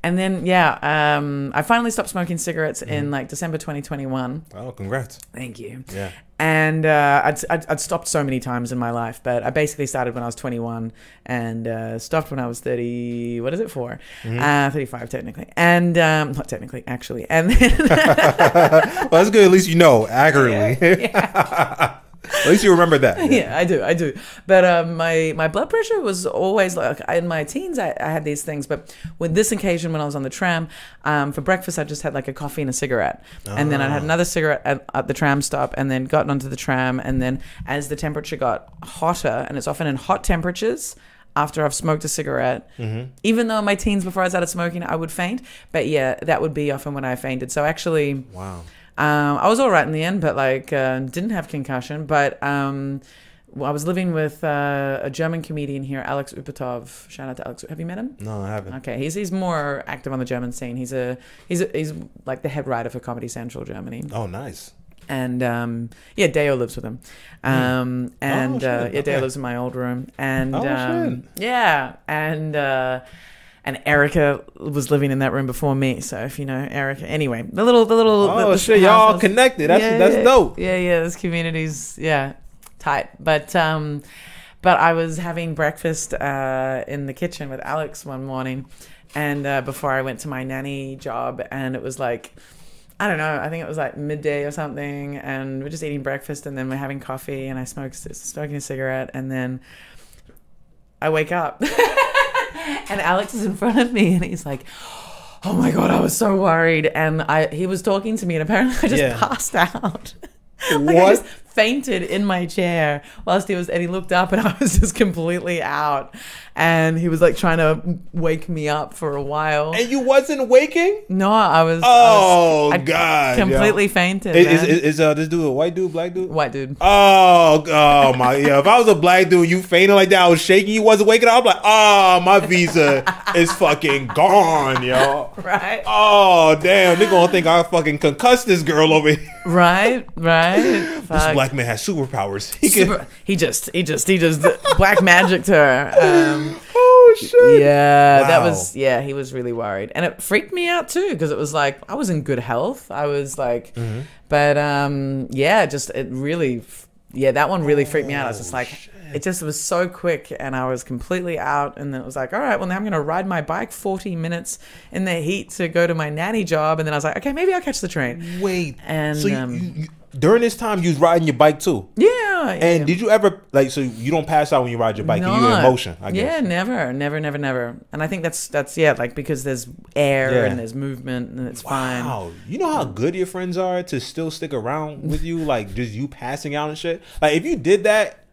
And then, I finally stopped smoking cigarettes in like December 2021. Oh, congrats. Thank you. Yeah. And I'd stopped so many times in my life, but I basically started when I was 21 and stopped when I was 30. What is it for? 35 technically. And not technically, actually. And then well, that's good. At least you know accurately. Yeah. At least you remember that. Yeah, I do. But my blood pressure was always like, in my teens, I had these things. But with this occasion, when I was on the tram, for breakfast, I just had like a coffee and a cigarette. And then I had another cigarette at the tram stop, and then gotten onto the tram. And then as the temperature got hotter, and it's often in hot temperatures, after I've smoked a cigarette, even though in my teens before I started smoking, I would faint. But yeah, that would be often when I fainted. So actually... Wow. I was all right in the end, but didn't have concussion. But I was living with a German comedian here, Alex Upatov. Shout out to Alex. Have you met him? No, I haven't. Okay, he's more active on the German scene. He's like the head writer for Comedy Central Germany. Oh, nice. And Deo lives with him. Deo lives in my old room. And and Erica was living in that room before me. So if you know Erica, anyway, the shit, y'all connected. That's dope. Yeah. This community's tight. But I was having breakfast in the kitchen with Alex one morning, and before I went to my nanny job, and it was like, I don't know, I think it was like midday or something, and we're just eating breakfast, and then we're having coffee, and I smoking a cigarette, and then I wake up. And Alex is in front of me, and he's like, oh my God, I was so worried. And he was talking to me, and apparently I just passed out. Like I just fainted in my chair whilst and he looked up, and I was just completely out. And he was like trying to wake me up for a while. And you wasn't waking? No, I was. Oh, God. Completely fainted. Is this dude a white dude, black dude? White dude. Oh my. Yeah, if I was a black dude, you fainted like that, I was shaking, you wasn't waking up, I'm like, oh, my visa is fucking gone, yo. Right. Oh, damn. They're going to think I fucking concussed this girl over here. Right. This black man has superpowers. He just black magicked her. Oh shit! Yeah, wow. That was he was really worried, and it freaked me out too because it was like I was in good health. I was like, but that one really freaked me out. I was just like, shit. It just was so quick, and I was completely out. And then it was like, all right, well now I'm gonna ride my bike 40 minutes in the heat to go to my nanny job, and then I was like, okay, maybe I'll catch the train. Wait, and so you during this time, you was riding your bike too? Yeah. And did you ever, so you don't pass out when you ride your bike? No. You're in motion, I guess. Yeah, never. And I think that's because there's air and there's movement and it's fine. Wow. You know how good your friends are to still stick around with you? Like, just you passing out and shit? Like, if you did that,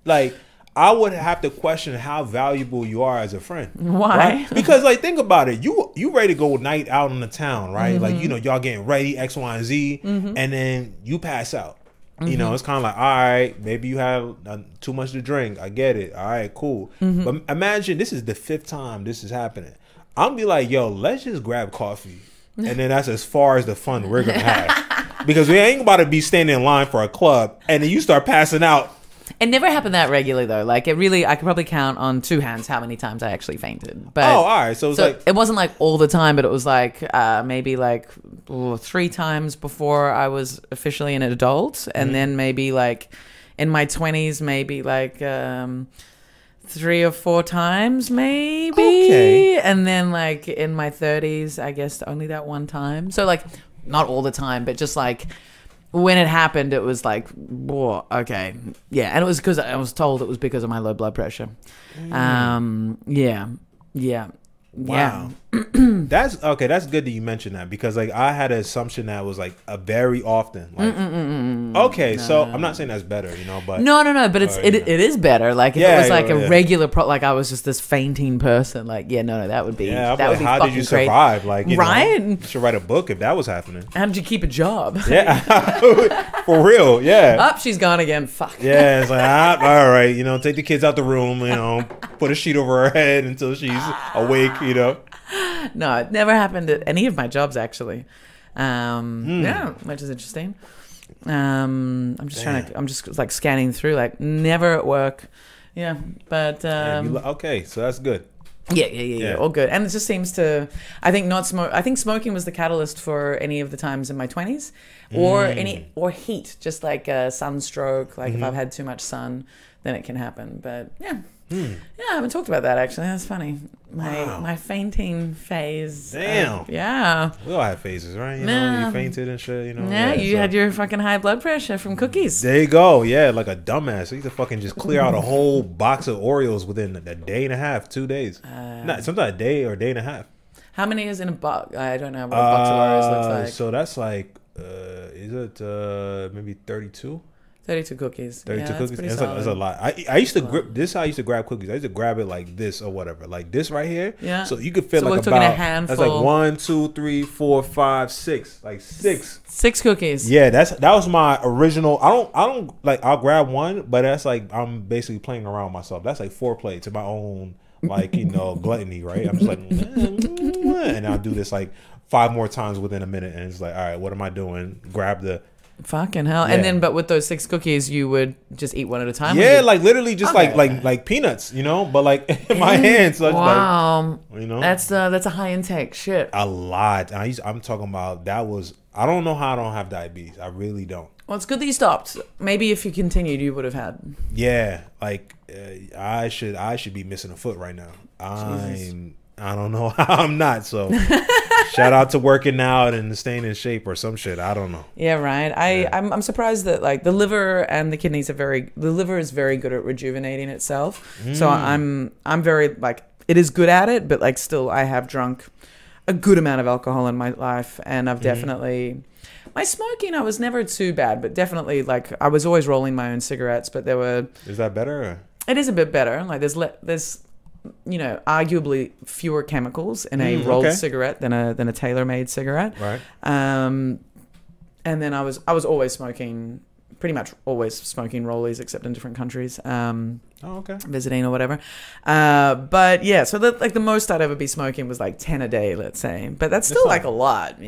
I would have to question how valuable you are as a friend. Why? Right? Because think about it. You ready to go night out in the town, right? Y'all getting ready, X, Y, and Z, and then you pass out. It's kind of like, all right, maybe you had too much to drink. I get it. All right, cool. But imagine this is the 5th time this is happening. I'm be like, yo, let's just grab coffee. And then that's as far as the fun we're going to have. Because we ain't about to be standing in line for a club, and then you start passing out. It never happened that regularly though. I could probably count on 2 hands how many times I actually fainted. But all right. So it wasn't like all the time, but it was maybe 3 times before I was officially an adult, and then maybe in my 20s, maybe 3 or 4 times, maybe. Okay. And then in my 30s, I guess only that 1 time. So not all the time, but just when it happened, it was whoa, okay. Yeah, and it was because I was told it was because of my low blood pressure. Yeah. Wow. That's okay. That's good that you mentioned that, because like I had an assumption that was like a very often. Like, okay, no. So I'm not saying that's better, but no. But it is better. Like if it was like a regular like I was just this fainting person. Like that would be that would be how did you survive? Like right? You should write a book if that was happening. How did you keep a job? Yeah, for real. Yeah. Up, she's gone again. Fuck. Yeah, it's like all right. Take the kids out the room. Put a sheet over her head until she's awake. No, it never happened at any of my jobs actually. Yeah, which is interesting. I'm just like scanning through, like never at work. Yeah, but okay, so that's good. Yeah, all good. And it just seems to, I think smoking was the catalyst for any of the times in my 20s, or heat, just like a sunstroke. Like if I've had too much sun, then it can happen. But yeah. Yeah, I haven't talked about that actually. That's funny. My fainting phase. Damn. Yeah. We all have phases, right? You fainted and shit. Yeah, you had your fucking high blood pressure from cookies. There you go. Yeah, like a dumbass. I used to fucking just clear out a whole box of Oreos within a day and a half, 2 days. Sometimes a day or a day and a half. How many is in a box? I don't know what a box of Oreos looks like. So that's like, is it maybe 32? 32 cookies. 32 cookies. That's a lot. I used to grip this. How I used to grab cookies. I used to grab it like this or whatever, like this right here. Yeah. So you could fit like about a handful. That's like 1, 2, 3, 4, 5, 6. Like 6. 6 cookies. Yeah, that was my original. I don't like. I'll grab one, but that's like I'm basically playing around myself. That's like foreplay to my own gluttony, right? I'm just like, and I'll do this like 5 more times within a minute, and it's like, all right, what am I doing? Grab the. Fucking hell. Yeah. And then, but with those 6 cookies, you would just eat one at a time? Yeah, like literally just like peanuts, but like in my hands. So wow. That's a high intake. Shit. A lot. I'm talking about I don't know how I don't have diabetes. I really don't. Well, it's good that you stopped. Maybe if you continued, you would have had. Yeah. Like I should be missing a foot right now. I don't know how I'm not. So shout out to working out and staying in shape or some shit. I don't know. Yeah, right. I'm surprised that like the liver and the kidneys the liver is very good at rejuvenating itself. So I'm very like, it is good at it, but like still I have drunk a good amount of alcohol in my life, and I've definitely, my smoking, I was never too bad, but definitely like I was always rolling my own cigarettes, but there were. Is that better? Or? It is a bit better. Like there's arguably fewer chemicals in a rolled cigarette than a tailor-made cigarette. Right. And then I was always smoking, pretty much always smoking rollies, except in different countries. Visiting or whatever. But yeah, so the most I'd ever be smoking was like 10 a day, let's say. But that's still like a lot,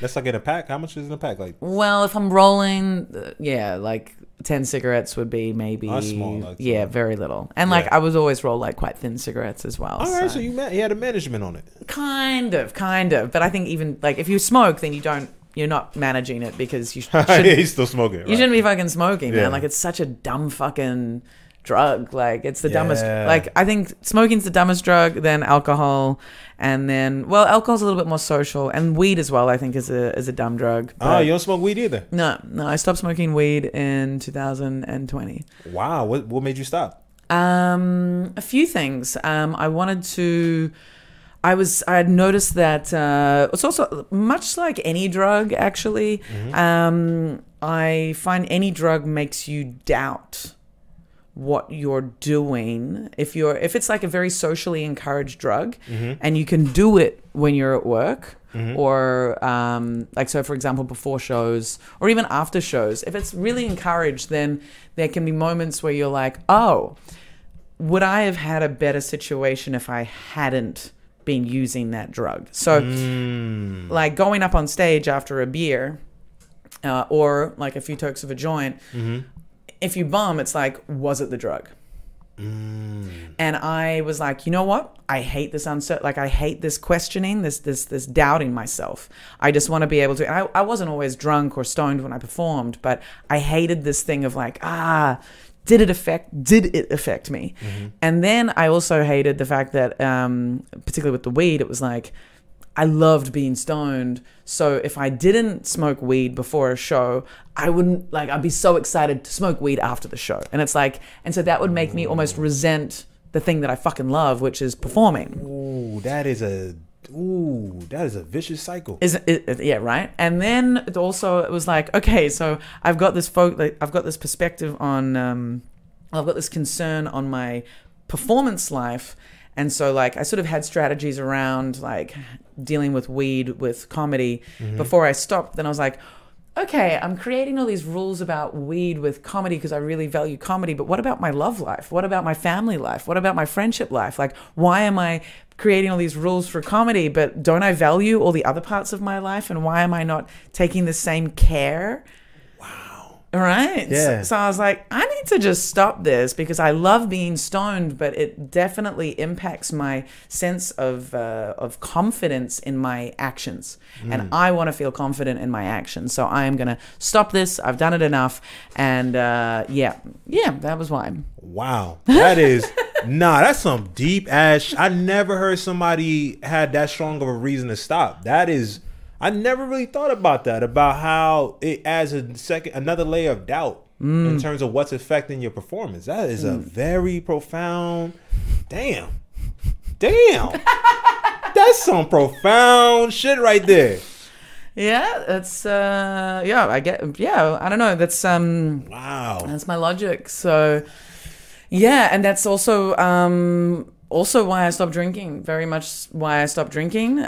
That's like in a pack. How much is in a pack? Like. Well, if I'm rolling, like 10 cigarettes would be maybe small, very little. And like I was always roll like quite thin cigarettes as well. All right, so you had a management on it. Kind of. But I think even like if you smoke, then you're not managing it, because you should. He's still smoking. Right? You shouldn't be fucking smoking, man. Like it's such a dumb fucking drug. Like it's the dumbest. Like I think smoking's the dumbest drug, then alcohol, and then alcohol's a little bit more social, and weed as well. I think is a dumb drug. Oh, you don't smoke weed either? No. I stopped smoking weed in 2020. Wow, what made you stop? A few things. I had noticed that it's also much like any drug, actually. I find any drug makes you doubt what you're doing. If it's like a very socially encouraged drug, and you can do it when you're at work, or like, so for example, before shows or even after shows, if it's really encouraged, then there can be moments where you're like, oh, would I have had a better situation if I hadn't been using that drug? So like going up on stage after a beer or like a few tokes of a joint, if you bomb, it's like, was it the drug? And I was like, you know what? I hate this I hate this questioning, this doubting myself. I just want to be able to. And I wasn't always drunk or stoned when I performed, but I hated this thing of like, did it affect me? And then I also hated the fact that, particularly with the weed, it was like, I loved being stoned. So if I didn't smoke weed before a show, I'd be so excited to smoke weed after the show. And it's like, and so that would make me almost resent the thing that I fucking love, which is performing. Ooh, that is a vicious cycle. Yeah, right. And then it was like, okay, so I've got this perspective on, I've got this concern on my performance life. And so like I sort of had strategies around like dealing with weed with comedy before I stopped. Then I was like, okay, I'm creating all these rules about weed with comedy because I really value comedy, but what about my love life? What about my family life? What about my friendship life? Like, why am I creating all these rules for comedy, but don't I value all the other parts of my life? And why am I not taking the same care? Right. Yeah. So I was like, I need to just stop this because I love being stoned, but it definitely impacts my sense of confidence in my actions. And I want to feel confident in my actions. So I am going to stop this. I've done it enough. And yeah, that was why. Wow. That is, that's some deep ass. I never heard somebody had that strong of a reason to stop. I never really thought about that, about how it adds another layer of doubt in terms of what's affecting your performance. That is a very profound, damn. That's some profound shit right there. Yeah, it's I don't know. That's wow. That's my logic. So yeah, and that's also why I stopped drinking, very much why I stopped drinking,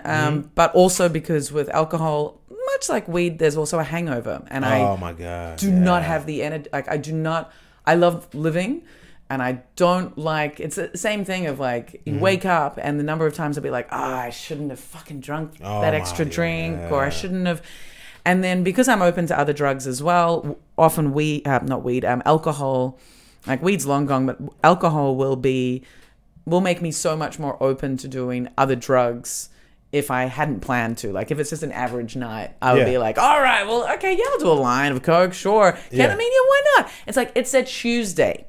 but also because with alcohol, much like weed, there's also a hangover. And oh my God. do not have the energy. Like I love living and I don't like, it's the same thing of like, you wake up and the number of times I'll be like, I shouldn't have fucking drunk that extra drink or I shouldn't have. And then because I'm open to other drugs as well, often alcohol, like weed's long gone, but alcohol will make me so much more open to doing other drugs if I hadn't planned to. Like if it's just an average night, I would be like, all right, well, okay, yeah, I'll do a line of Coke, sure. Ketamine, yeah, why not? It's like, it's a Tuesday.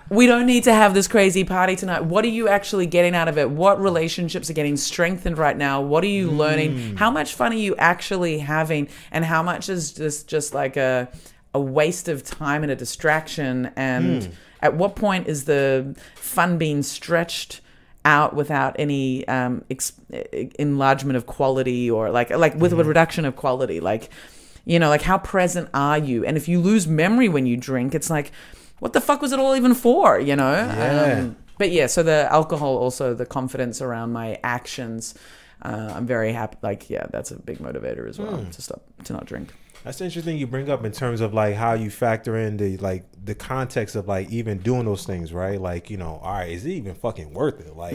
We don't need to have this crazy party tonight. What are you actually getting out of it? What relationships are getting strengthened right now? What are you learning? How much fun are you actually having? And how much is just like a waste of time and a distraction? And at what point is the fun being stretched out without any enlargement of quality, or like with a reduction of quality? Like, like how present are you? And if you lose memory when you drink, it's like, what the fuck was it all even for? Yeah. But yeah, so the alcohol, also the confidence around my actions, I'm very happy. Like, yeah, that's a big motivator as well, to not drink. That's interesting you bring up in terms of like how you factor in the context of like even doing those things, right? Like, all right, is it even fucking worth it? Like,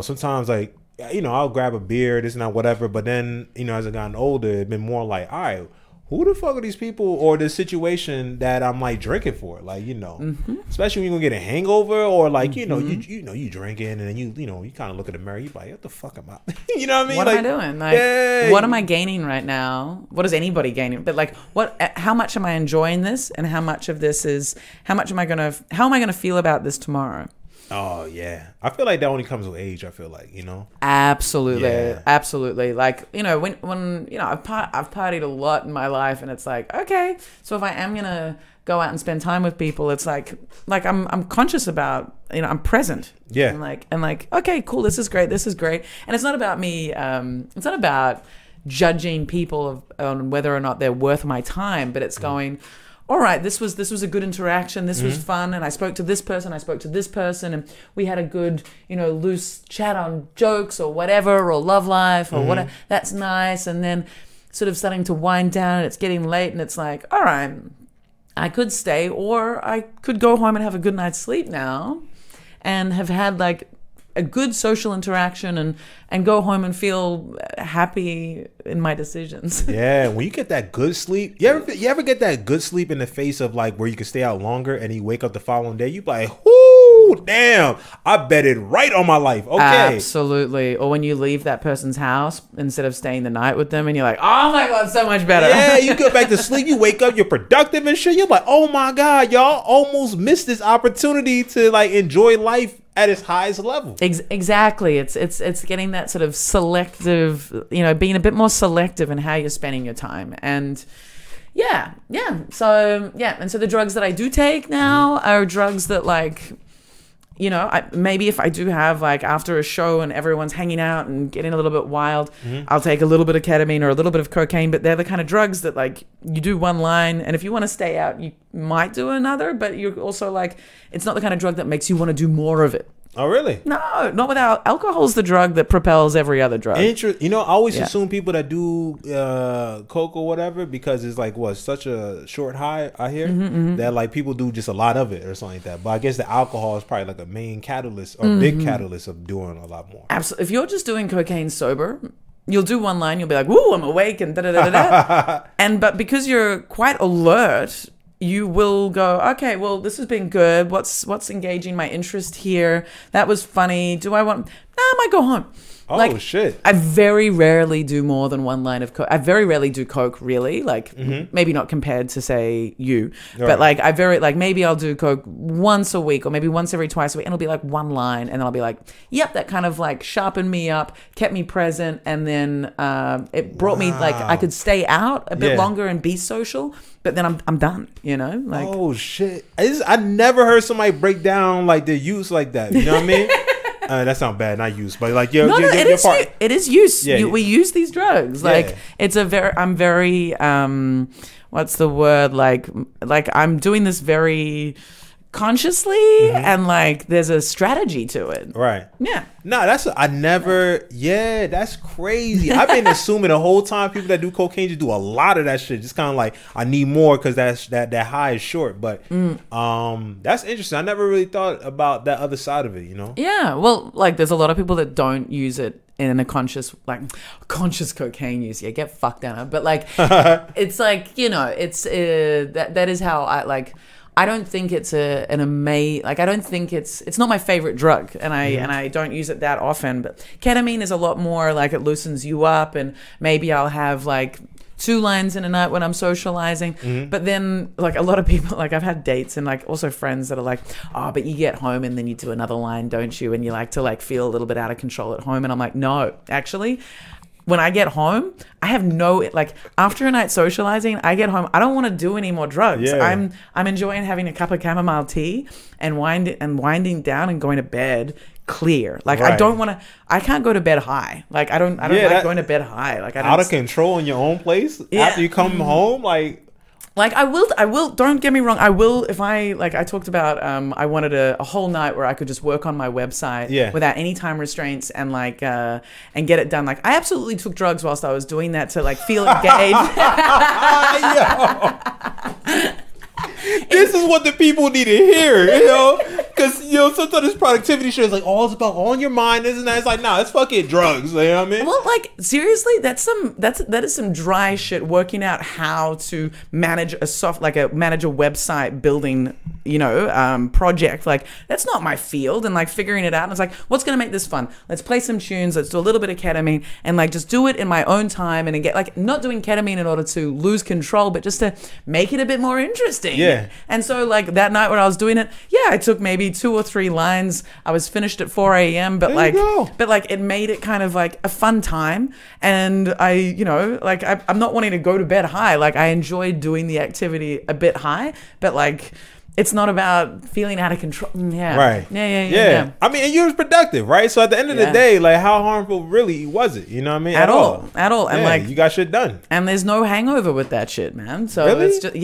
sometimes like, I'll grab a beer, this and that, whatever. But then, as I've gotten older, it's been more like, all right, who the fuck are these people or the situation that I'm like drinking for? Like, especially when you're gonna get a hangover or like, you drinking and then you kind of look at the mirror, you like, what the fuck am I? You know what I mean? What like, am I doing? Like, what am I gaining right now? What is anybody gaining? But like, how much am I enjoying this? And how much of this is, how am I gonna feel about this tomorrow? Oh yeah, I feel like that only comes with age. I feel like absolutely, absolutely. Like when I've partied a lot in my life, and it's like, okay, so if I am gonna go out and spend time with people, it's like I'm conscious about, I'm present. Yeah. And like okay, cool, this is great, and it's not about me. It's not about judging people on whether or not they're worth my time, but it's going, all right, this was a good interaction. This was fun, and I spoke to this person. And we had a good, loose chat on jokes or whatever, or love life or whatever. That's nice. And then sort of starting to wind down, and it's getting late, and it's like, all right, I could stay, or I could go home and have a good night's sleep now, and have had like a good social interaction and go home and feel happy in my decisions. Yeah, when you get that good sleep, you ever get that good sleep in the face of like where you can stay out longer and you wake up the following day, you be like, whoo, damn, I betted right on my life. Okay. Absolutely. Or when you leave that person's house instead of staying the night with them and you're like, oh my God, so much better. Yeah, you go back to sleep, you wake up, you're productive and shit. You're like, oh my God, y'all almost missed this opportunity to like enjoy life at its highest level. Exactly. It's getting that sort of selective, being a bit more selective in how you're spending your time. And so the drugs that I do take now are drugs that like you know, maybe if I do have like after a show and everyone's hanging out and getting a little bit wild, I'll take a little bit of ketamine or a little bit of cocaine, but they're the kind of drugs that like you do one line, and if you want to stay out, you might do another, but you're also like, it's not the kind of drug that makes you want to do more of it. Oh, really? No, not without alcohol's the drug that propels every other drug. You know, I always assume people that do coke or whatever, because it's like such a short high. I hear that like people do just a lot of it or something like that. But I guess the alcohol is probably like a main catalyst or big catalyst of doing a lot more. Absolutely. If you're just doing cocaine sober, you'll do one line, you'll be like, "Woo, I'm awake," and da da da da. But because you're quite alert, you will go, okay, well, this has been good. What's engaging my interest here? That was funny. Do I want... No, I might go home. Oh, like, shit. I very rarely do more than one line of coke. I very rarely do coke, really. Like, maybe not compared to, say, you. Right. But, like, maybe I'll do coke once a week or maybe once every twice a week. And it'll be, like, one line. And then I'll be like, yep, that kind of, like, sharpened me up, kept me present. And then it brought me, like, I could stay out a bit longer and be social. But then I'm done, you know? Like, oh, shit. I never heard somebody break down, like, their use like that. You know what I mean? That sounds bad, not use, but like it is use. Yeah, we use these drugs. Like it's a very, I'm very, what's the word? Like I'm doing this very consciously, and like there's a strategy to it. Right. Yeah. No, that's crazy. I've been assuming the whole time people that do cocaine just do a lot of that shit. Just kind of like, I need more because that high is short. But that's interesting. I never really thought about that other side of it, you know? Yeah. Well, like there's a lot of people that don't use it in a conscious cocaine use. Yeah, get fucked down. But like, it's like, you know, it's that is how I don't think it's an amazing, like I don't think it's not my favorite drug, and I don't use it that often, but ketamine is a lot more like it loosens you up, and maybe I'll have like 2 lines in a night when I'm socializing, but then like a lot of people, like I've had dates and like also friends that are like, oh, but you get home and then you do another line, don't you? And you like to like feel a little bit out of control at home, and I'm like, no, actually, when I get home, I have like after a night socializing, I get home, I don't want to do any more drugs. Yeah. I'm enjoying having a cup of chamomile tea and winding down and going to bed clear. Like I don't want to. I can't go to bed high. Like I don't like going to bed high. Like I don't, out of control in your own place after you come home, Like I will, don't get me wrong, I will, if I talked about, I wanted a whole night where I could just work on my website without any time restraints and and get it done. Like I absolutely took drugs whilst I was doing that to like feel engaged. This is what the people need to hear, you know? Because, you know, sometimes this productivity shit is like, oh, it's about on your mind, isn't that? It's like, nah, it's fucking drugs, you know what I mean? Well, like, seriously, that is some dry shit, working out how to manage manage a website building, you know, project. Like, that's not my field, and like figuring it out. And it's like, what's going to make this fun? Let's play some tunes, let's do a little bit of ketamine, and like just do it in my own time, and get like, not doing ketamine in order to lose control, but just to make it a bit more interesting. Yeah. And so like that night when I was doing it, I took maybe 2 or 3 lines. I was finished at 4 a.m. But it made it kind of like a fun time. And I, you know, like I'm not wanting to go to bed high. Like I enjoyed doing the activity a bit high, but like it's not about feeling out of control. Yeah. Right. Yeah. I mean, and you was productive, right? So at the end of the day, like how harmful really was it? You know what I mean? At all. And like you got shit done. And there's no hangover with that shit, man. So really? It's just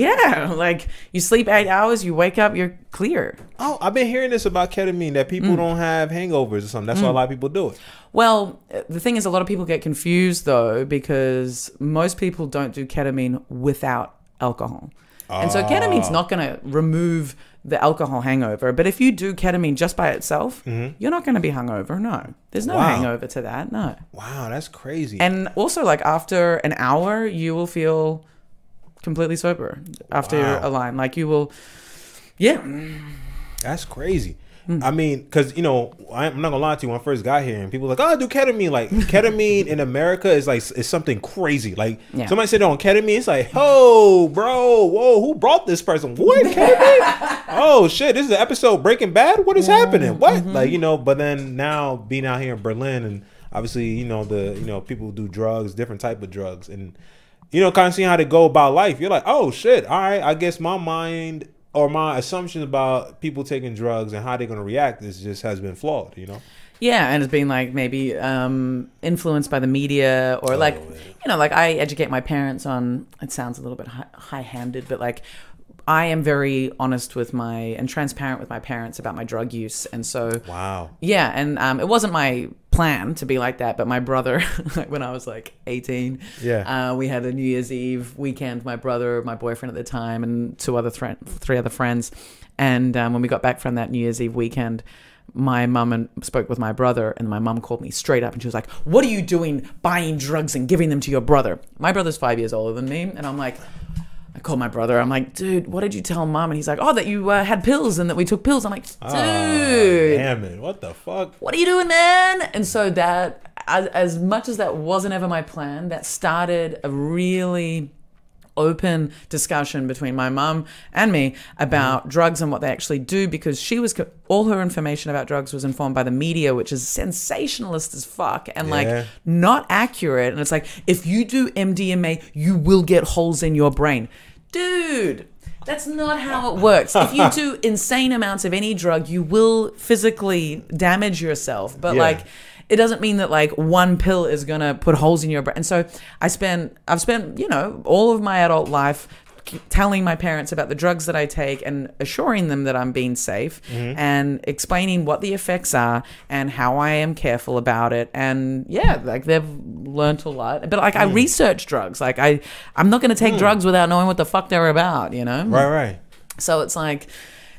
like you sleep 8 hours, you wake up, you're clear. Oh, I've been hearing this about ketamine, that people don't have hangovers or something. That's why a lot of people do it. Well, the thing is, a lot of people get confused though, because most people don't do ketamine without alcohol. And so ketamine's not going to remove the alcohol hangover. But if you do ketamine just by itself, you're not going to be hungover. No, there's no hangover to that. No. Wow, that's crazy. And also, like after an hour, you will feel completely sober after a line. Like you will, That's crazy. I mean, because, you know, I'm not gonna lie to you, when I first got here and people were like, oh, I do ketamine. Like ketamine in America is like, it's something crazy. Like somebody said on ketamine, it's like, oh, bro, whoa, who brought this person? What, ketamine? Oh shit, this is an episode Breaking Bad? What is happening? What? Like, you know, but then now being out here in Berlin, and obviously, you know, people who do drugs, different type of drugs, and, you know, kind of seeing how they go about life, you're like, oh shit, all right, I guess my mind or my assumption about people taking drugs and how they're going to react has been flawed, Yeah, and it's been like maybe influenced by the media or like, like I educate my parents on, it sounds a little bit high-handed, but like I am very honest and transparent with my parents about my drug use. And so, wow. Yeah. And it wasn't my plan to be like that, but my brother, when I was like 18, we had a New Year's Eve weekend, my brother, my boyfriend at the time, and three other friends. And when we got back from that New Year's Eve weekend, my mum spoke with my brother, and my mum called me straight up and she was like, "What are you doing buying drugs and giving them to your brother?" My brother's 5 years older than me. And I'm like, I called my brother. I'm like, "Dude, what did you tell mom?" And he's like, "Oh, that you had pills and that we took pills." I'm like, "Dude, damn it, what the fuck? What are you doing, man?" And so that, as much as that wasn't ever my plan, that started a really open discussion between my mum and me about drugs and what they actually do, because all her information about drugs was informed by the media, which is sensationalist as fuck and like not accurate. And it's like, if you do MDMA, you will get holes in your brain. Dude, that's not how it works. If you do insane amounts of any drug, you will physically damage yourself. But like, it doesn't mean that like one pill is going to put holes in your brain. And so I've spent, all of my adult life telling my parents about the drugs that I take and assuring them that I'm being safe and explaining what the effects are and how I am careful about it. And like they've learned a lot. But like I research drugs. Like I'm not going to take drugs without knowing what the fuck they're about, Right. So it's like,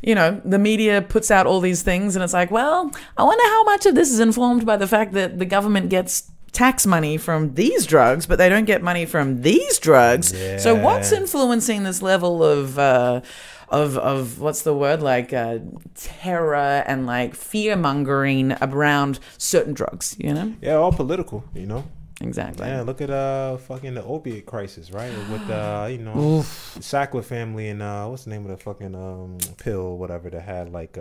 the media puts out all these things and it's like, well, I wonder how much of this is informed by the fact that the government gets tax money from these drugs, but they don't get money from these drugs. Yeah. So what's influencing this level of what's the word, like terror and like fear mongering around certain drugs, Yeah, all political, Exactly. Yeah, look at fucking the opiate crisis, right? With the Sackler family and what's the name of the fucking pill, whatever, that had like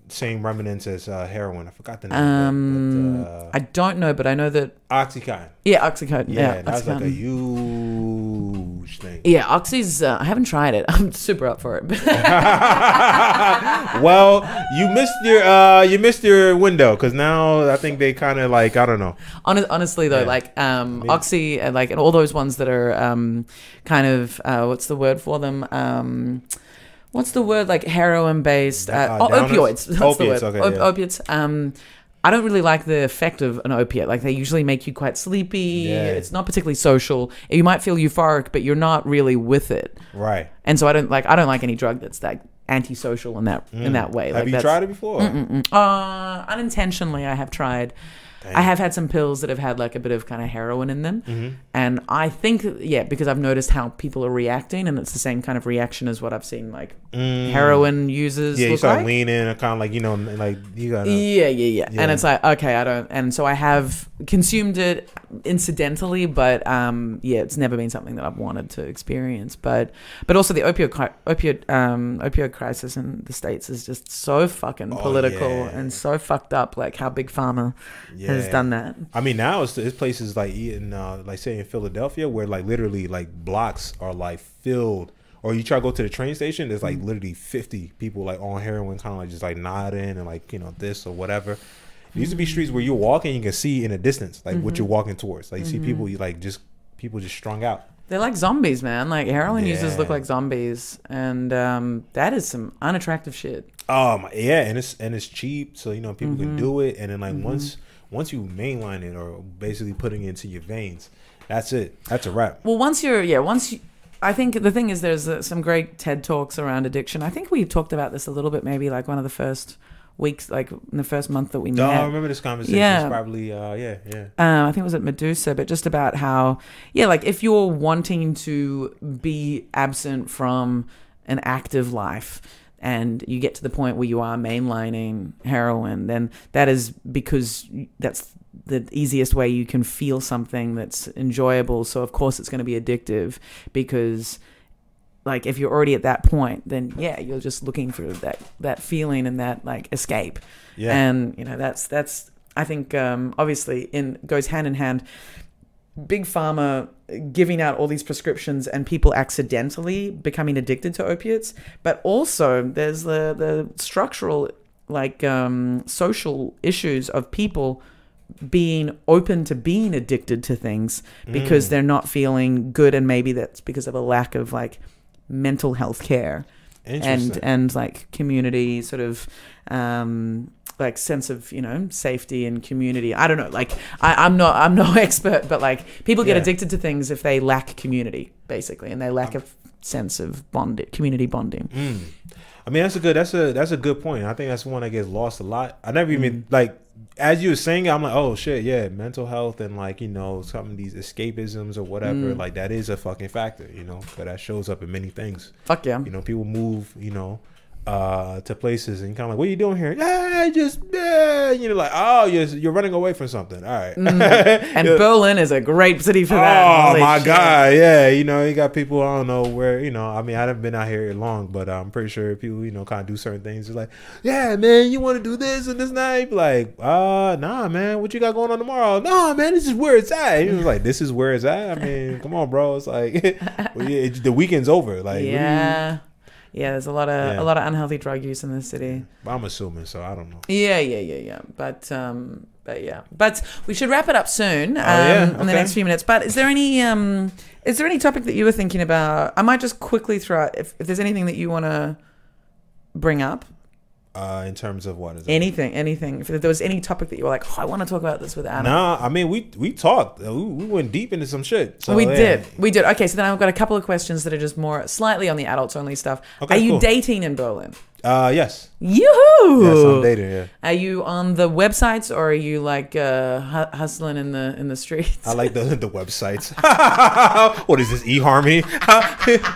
same remnants as heroin. I forgot the name. I don't know, but I know that Oxycontin. Yeah, Oxycontin. Yeah, that's like a huge thing. Yeah, Oxy's. I haven't tried it. I'm super up for it. Well, you missed your window, because now I think they kind of like, I don't know. Honestly though, like Oxy, like, and all those ones that are kind of what's the word for them? What's the word, like heroin based? Opioids. That's the word. Okay, opiates. I don't really like the effect of an opiate. Like they usually make you quite sleepy. Yeah. It's not particularly social. You might feel euphoric, but you're not really with it. Right. And so I don't like any drug that's like antisocial in that way. Have you tried it before? Unintentionally, I have tried. Dang. I have had some pills that have had like a bit of kind of heroin in them. And I think, because I've noticed how people are reacting, and it's the same kind of reaction as what I've seen like heroin users you look start like. leaning and kind of like, like you gotta... Yeah. And it's like, okay, I don't... And so I have consumed it incidentally, but it's never been something that I've wanted to experience. But also the opioid crisis in the States is just so fucking political and so fucked up, like how Big Pharma has done that. I mean, now it's places like like say in Philadelphia where like literally like blocks are like filled, or you try to go to the train station, there's like literally 50 people like on heroin, kind of like just like nodding and like this or whatever. There used to be streets where you're walking, you can see in the distance like what you're walking towards. Like you see people, people just strung out. They're like zombies, man. Like heroin users look like zombies, and that is some unattractive shit. And it's cheap, so people can do it, and then like once you mainline it or basically putting it into your veins, that's it. That's a wrap. Well, I think the thing is there's some great TED Talks around addiction. I think we talked about this a little bit, maybe like one of the first weeks, like in the first month that we met. I remember this conversation. Yeah. It's probably, I think it was at Medusa, but just about how, like if you're wanting to be absent from an active life, and you get to the point where you are mainlining heroin, then that is because that's the easiest way you can feel something that's enjoyable. So of course it's going to be addictive, because like if you're already at that point, then you're just looking for that feeling and that like escape. Yeah. And that's I think obviously goes hand in hand big pharma giving out all these prescriptions and people accidentally becoming addicted to opiates, but also there's the structural, like, social issues of people being open to being addicted to things because they're not feeling good, and maybe that's because of a lack of like mental health care and like community sort of like sense of, you know, safety and community. I don't know, like I'm no expert, but like people get addicted to things if they lack community, basically, and they lack a sense of community bonding. I mean, that's a good point. I think that's one that gets lost a lot. I never even like, as you were saying it, I'm like, oh shit, yeah, mental health and like, you know, some of these escapisms or whatever, like that is a fucking factor, you know, because that shows up in many things. Fuck yeah. You know, people move, you know, to places and you're kind of like, what are you doing here? You know, like, oh, you're running away from something. All right. And Berlin is a great city for that. Oh my God. Yeah. You know, you got people, I don't know where, you know, I mean, I haven't been out here long, but I'm pretty sure people, you know, kind of do certain things. It's like, yeah, man, you want to do this and this night? Like, nah, man, what you got going on tomorrow? Nah, man, this is where it's at. He was like, this is where it's at? I mean, come on, bro. It's like, the weekend's over. Like, yeah. Yeah, there's a lot of unhealthy drug use in the city. But I'm assuming, so I don't know. Yeah. But yeah. But we should wrap it up soon. Okay. In the next few minutes. But is there any topic that you were thinking about? I might just quickly throw out if there's anything that you want to bring up. In terms of what is it? Anything. If there was any topic that you were like, oh, I want to talk about this with Anna. Nah, I mean, we talked. We went deep into some shit. So, we did. Okay, so then I've got a couple of questions that are just more slightly on the adults only stuff. Okay, are you dating in Berlin? Yes. Yoo-hoo! Yes, I'm dating, yeah. Are you on the websites or are you like hustling in the streets? I like the websites. What is this, eHarmony?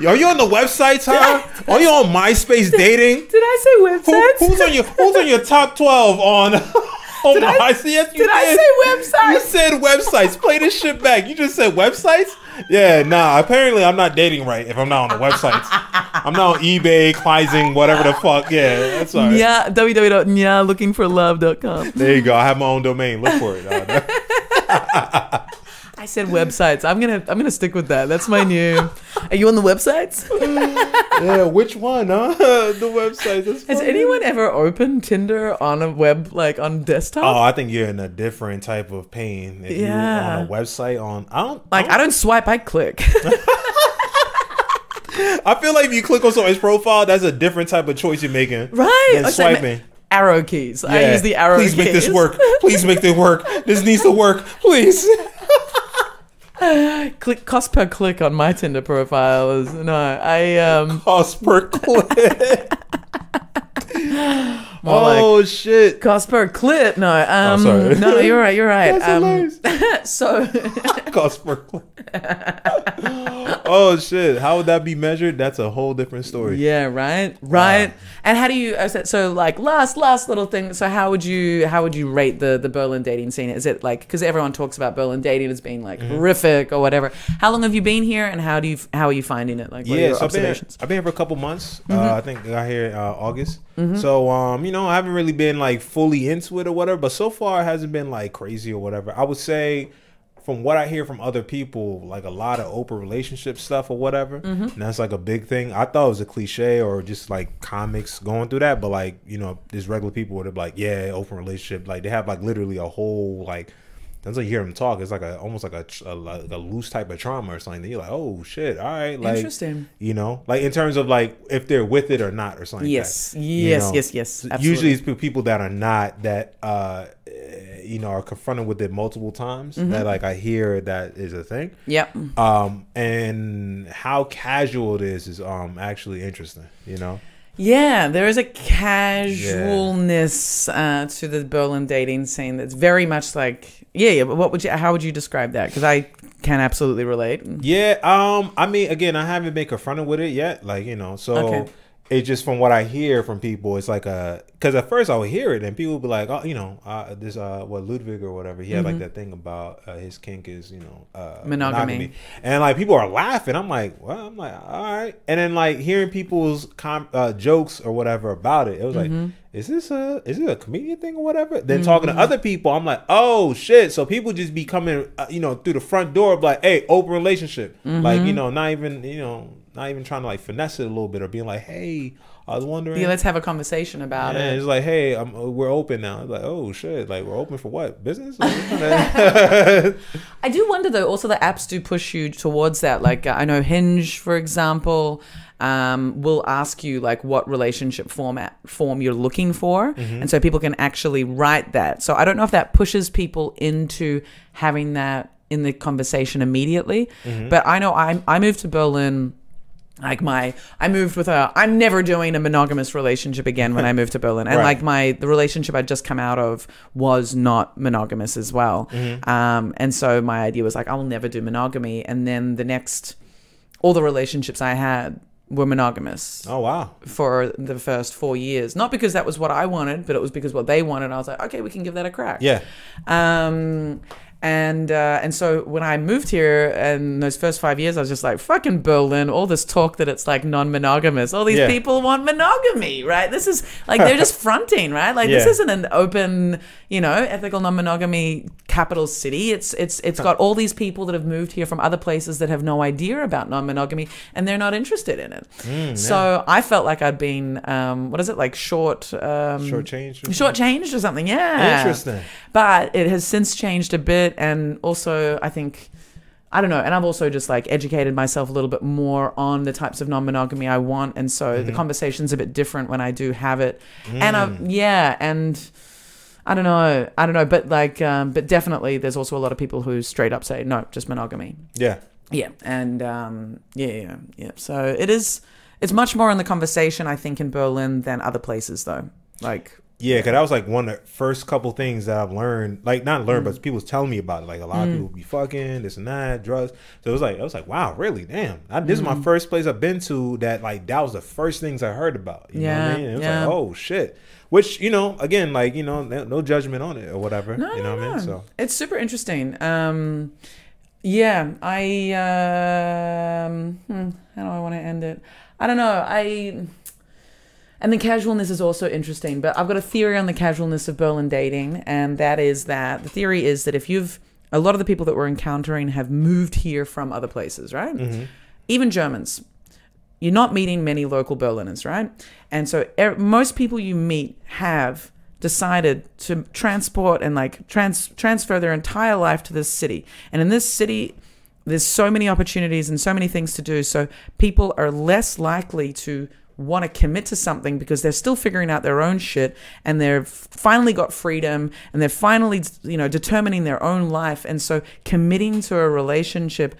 Are you on the websites, huh? Are you on MySpace dating? Did I say websites? Who's on your top 12 on MySpace? Yes, did I say websites? You said websites. Play this shit back. You just said websites? Yeah, nah. Apparently, I'm not dating right if I'm not on the websites. I'm not on eBay, Kleising, whatever the fuck. Yeah, that's all right. Yeah, www.nyaLookingForLove.com. There you go. I have my own domain. Look for it. I said websites. I'm gonna stick with that. That's my new. Are you on the websites? Yeah, which one? Huh? The websites. Has anyone ever opened Tinder on a web, like on desktop? Oh, I think you're in a different type of pain. If you're on a website I don't swipe. I click. I feel like if you click on someone's profile, that's a different type of choice you're making. Right. Than swiping. Arrow keys. Yeah. I use the arrow keys. Please make this work. Please make this work. This needs to work. Please. Click cost per click on my Tinder profile is cost per click. Shit. Cost per clip. No. Sorry. No, you're right. That's so cost per click. Oh shit. How would that be measured? That's a whole different story. Yeah, right. And how do you so like last little thing, so how would you rate the Berlin dating scene? Is it like, because everyone talks about Berlin dating as being like horrific or whatever. How long have you been here and how are you finding it? Like, what are your observations? I've been here for a couple months. I think I got here August. So you know, I haven't really been like fully into it or whatever, but so far it hasn't been like crazy or whatever. I would say from what I hear from other people, like a lot of open relationship stuff or whatever, and that's like a big thing. I thought it was a cliche or just like comics going through that, but like, you know, there's regular people would have like, yeah, open relationship, like they have like literally a whole like, that's like you hear them talk, it's like almost like a loose type of trauma or something. You're like, oh shit, all right, like, interesting. You know, like in terms of like if they're with it or not or something. Yes, like that, yes. Absolutely. Usually it's people that are not, that you know, are confronted with it multiple times, that like I hear that is a thing. Yep. And how casual it is actually interesting, you know. Yeah, there is a casualness to the Berlin dating scene that's very much like, but how would you describe that? Because I can absolutely relate. Yeah, I mean, again, I haven't been confronted with it yet, like, you know, so it's just from what I hear from people, it's like because at first I would hear it and people would be like, oh, you know, this what Ludwig or whatever, he had like that thing about his kink is, you know, monogamy, and like people are laughing. I'm like, well, I'm like, all right, and then like hearing people's jokes or whatever about it, it was like, is this a comedian thing or whatever? Then talking to other people, I'm like, oh shit, so people just be coming, you know, through the front door, like, hey, open relationship, like, you know, not even trying to like finesse it a little bit or being like, hey, I was wondering. Yeah, let's have a conversation about it. It's like, hey, we're open now. It's like, oh shit, like we're open for what? Business? I do wonder though. Also, the apps do push you towards that. Like I know Hinge, for example, will ask you like what relationship form you're looking for, and so people can actually write that. So I don't know if that pushes people into having that in the conversation immediately. But I know I moved to Berlin. Like I moved with I'm never doing a monogamous relationship again when I moved to Berlin. And like the relationship I'd just come out of was not monogamous as well. And so my idea was like, I will never do monogamy. And then all the relationships I had were monogamous. Oh, wow. For the first 4 years. Not because that was what I wanted, but it was because what they wanted. I was like, okay, we can give that a crack. Yeah. And so when I moved here and those first 5 years, I was just like, fucking Berlin, all this talk that it's like non-monogamous. All these people want monogamy, right? This is like, they're just fronting, right? Like this isn't an open, you know, ethical non-monogamy capital city. It's got all these people that have moved here from other places that have no idea about non-monogamy and they're not interested in it. So I felt like I'd been, what is it? Like shortchanged or something. Yeah. Interesting. But it has since changed a bit. And also, I think, I don't know, and I've also just like educated myself a little bit more on the types of non-monogamy I want. And so the conversation's a bit different when I do have it. And and I don't know, but like, but definitely there's also a lot of people who straight up say, no, just monogamy. Yeah. Yeah. And yeah. So it's much more in the conversation, I think, in Berlin than other places though. Like, yeah, because that was like one of the first couple things that I've learned, like not learned, but people was telling me about it. Like a lot of people be fucking this and that, drugs. So I was like, wow, really? Damn. This is my first place I've been to that like that was the first things I heard about. You know what I mean? And it was like, oh shit. Which, you know, again, like, you know, no judgment on it or whatever. No, you know what I mean? So it's super interesting. Yeah, how do I want to end it? I don't know. And the casualness is also interesting, but I've got a theory on the casualness of Berlin dating, and that is that the theory is that a lot of the people that we're encountering have moved here from other places, right? Even Germans. You're not meeting many local Berliners, right? And so most people you meet have decided to transport and like transfer their entire life to this city. And in this city, there's so many opportunities and so many things to do. So people are less likely to want to commit to something because they're still figuring out their own shit and they've finally got freedom and they're finally, you know, determining their own life. And so committing to a relationship,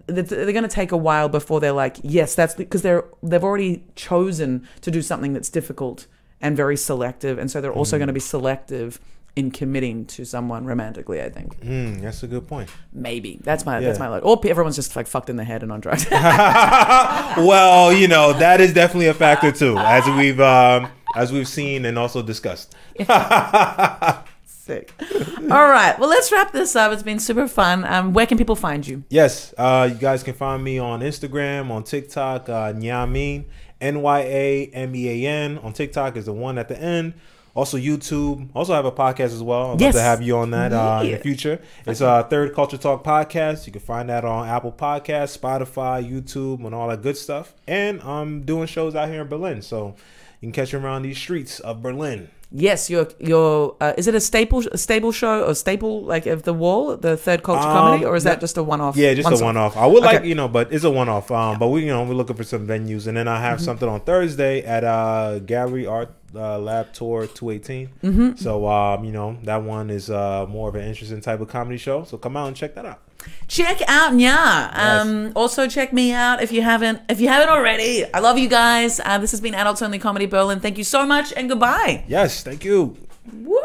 they're going to take a while before they're like, yes, that's because they've already chosen to do something that's difficult and very selective. And so they're also going to be selective in committing to someone romantically, I think. That's a good point. Maybe. That's my load. Or everyone's just like fucked in the head and on drugs. Well, you know, that is definitely a factor too, as we've seen and also discussed. Sick. All right. Well, let's wrap this up. It's been super fun. Where can people find you? Yes. You guys can find me on Instagram, on TikTok, Nya Yeanafehn, Nyamean. On TikTok is the one at the end. Also YouTube. Also have a podcast as well. I'd love to have you on that in the future. It's Third Culture Talk Podcast. You can find that on Apple Podcasts, Spotify, YouTube, and all that good stuff. And I'm doing shows out here in Berlin, so you can catch me around these streets of Berlin. Yes, your is it a stable show or staple like of the wall, the Third Culture Comedy, or is that just a one-off? Yeah, just a one-off. I would like, you know, but it's a one-off. But we're looking for some venues, and then I have something on Thursday at Gallery Art Lab Tour 218. So you know, that one is more of an interesting type of comedy show. So come out and check that out. Check out Nya. Also check me out if you haven't already. I love you guys. This has been Adults Only Comedy Berlin. Thank you so much and goodbye. Yes, thank you. Woo.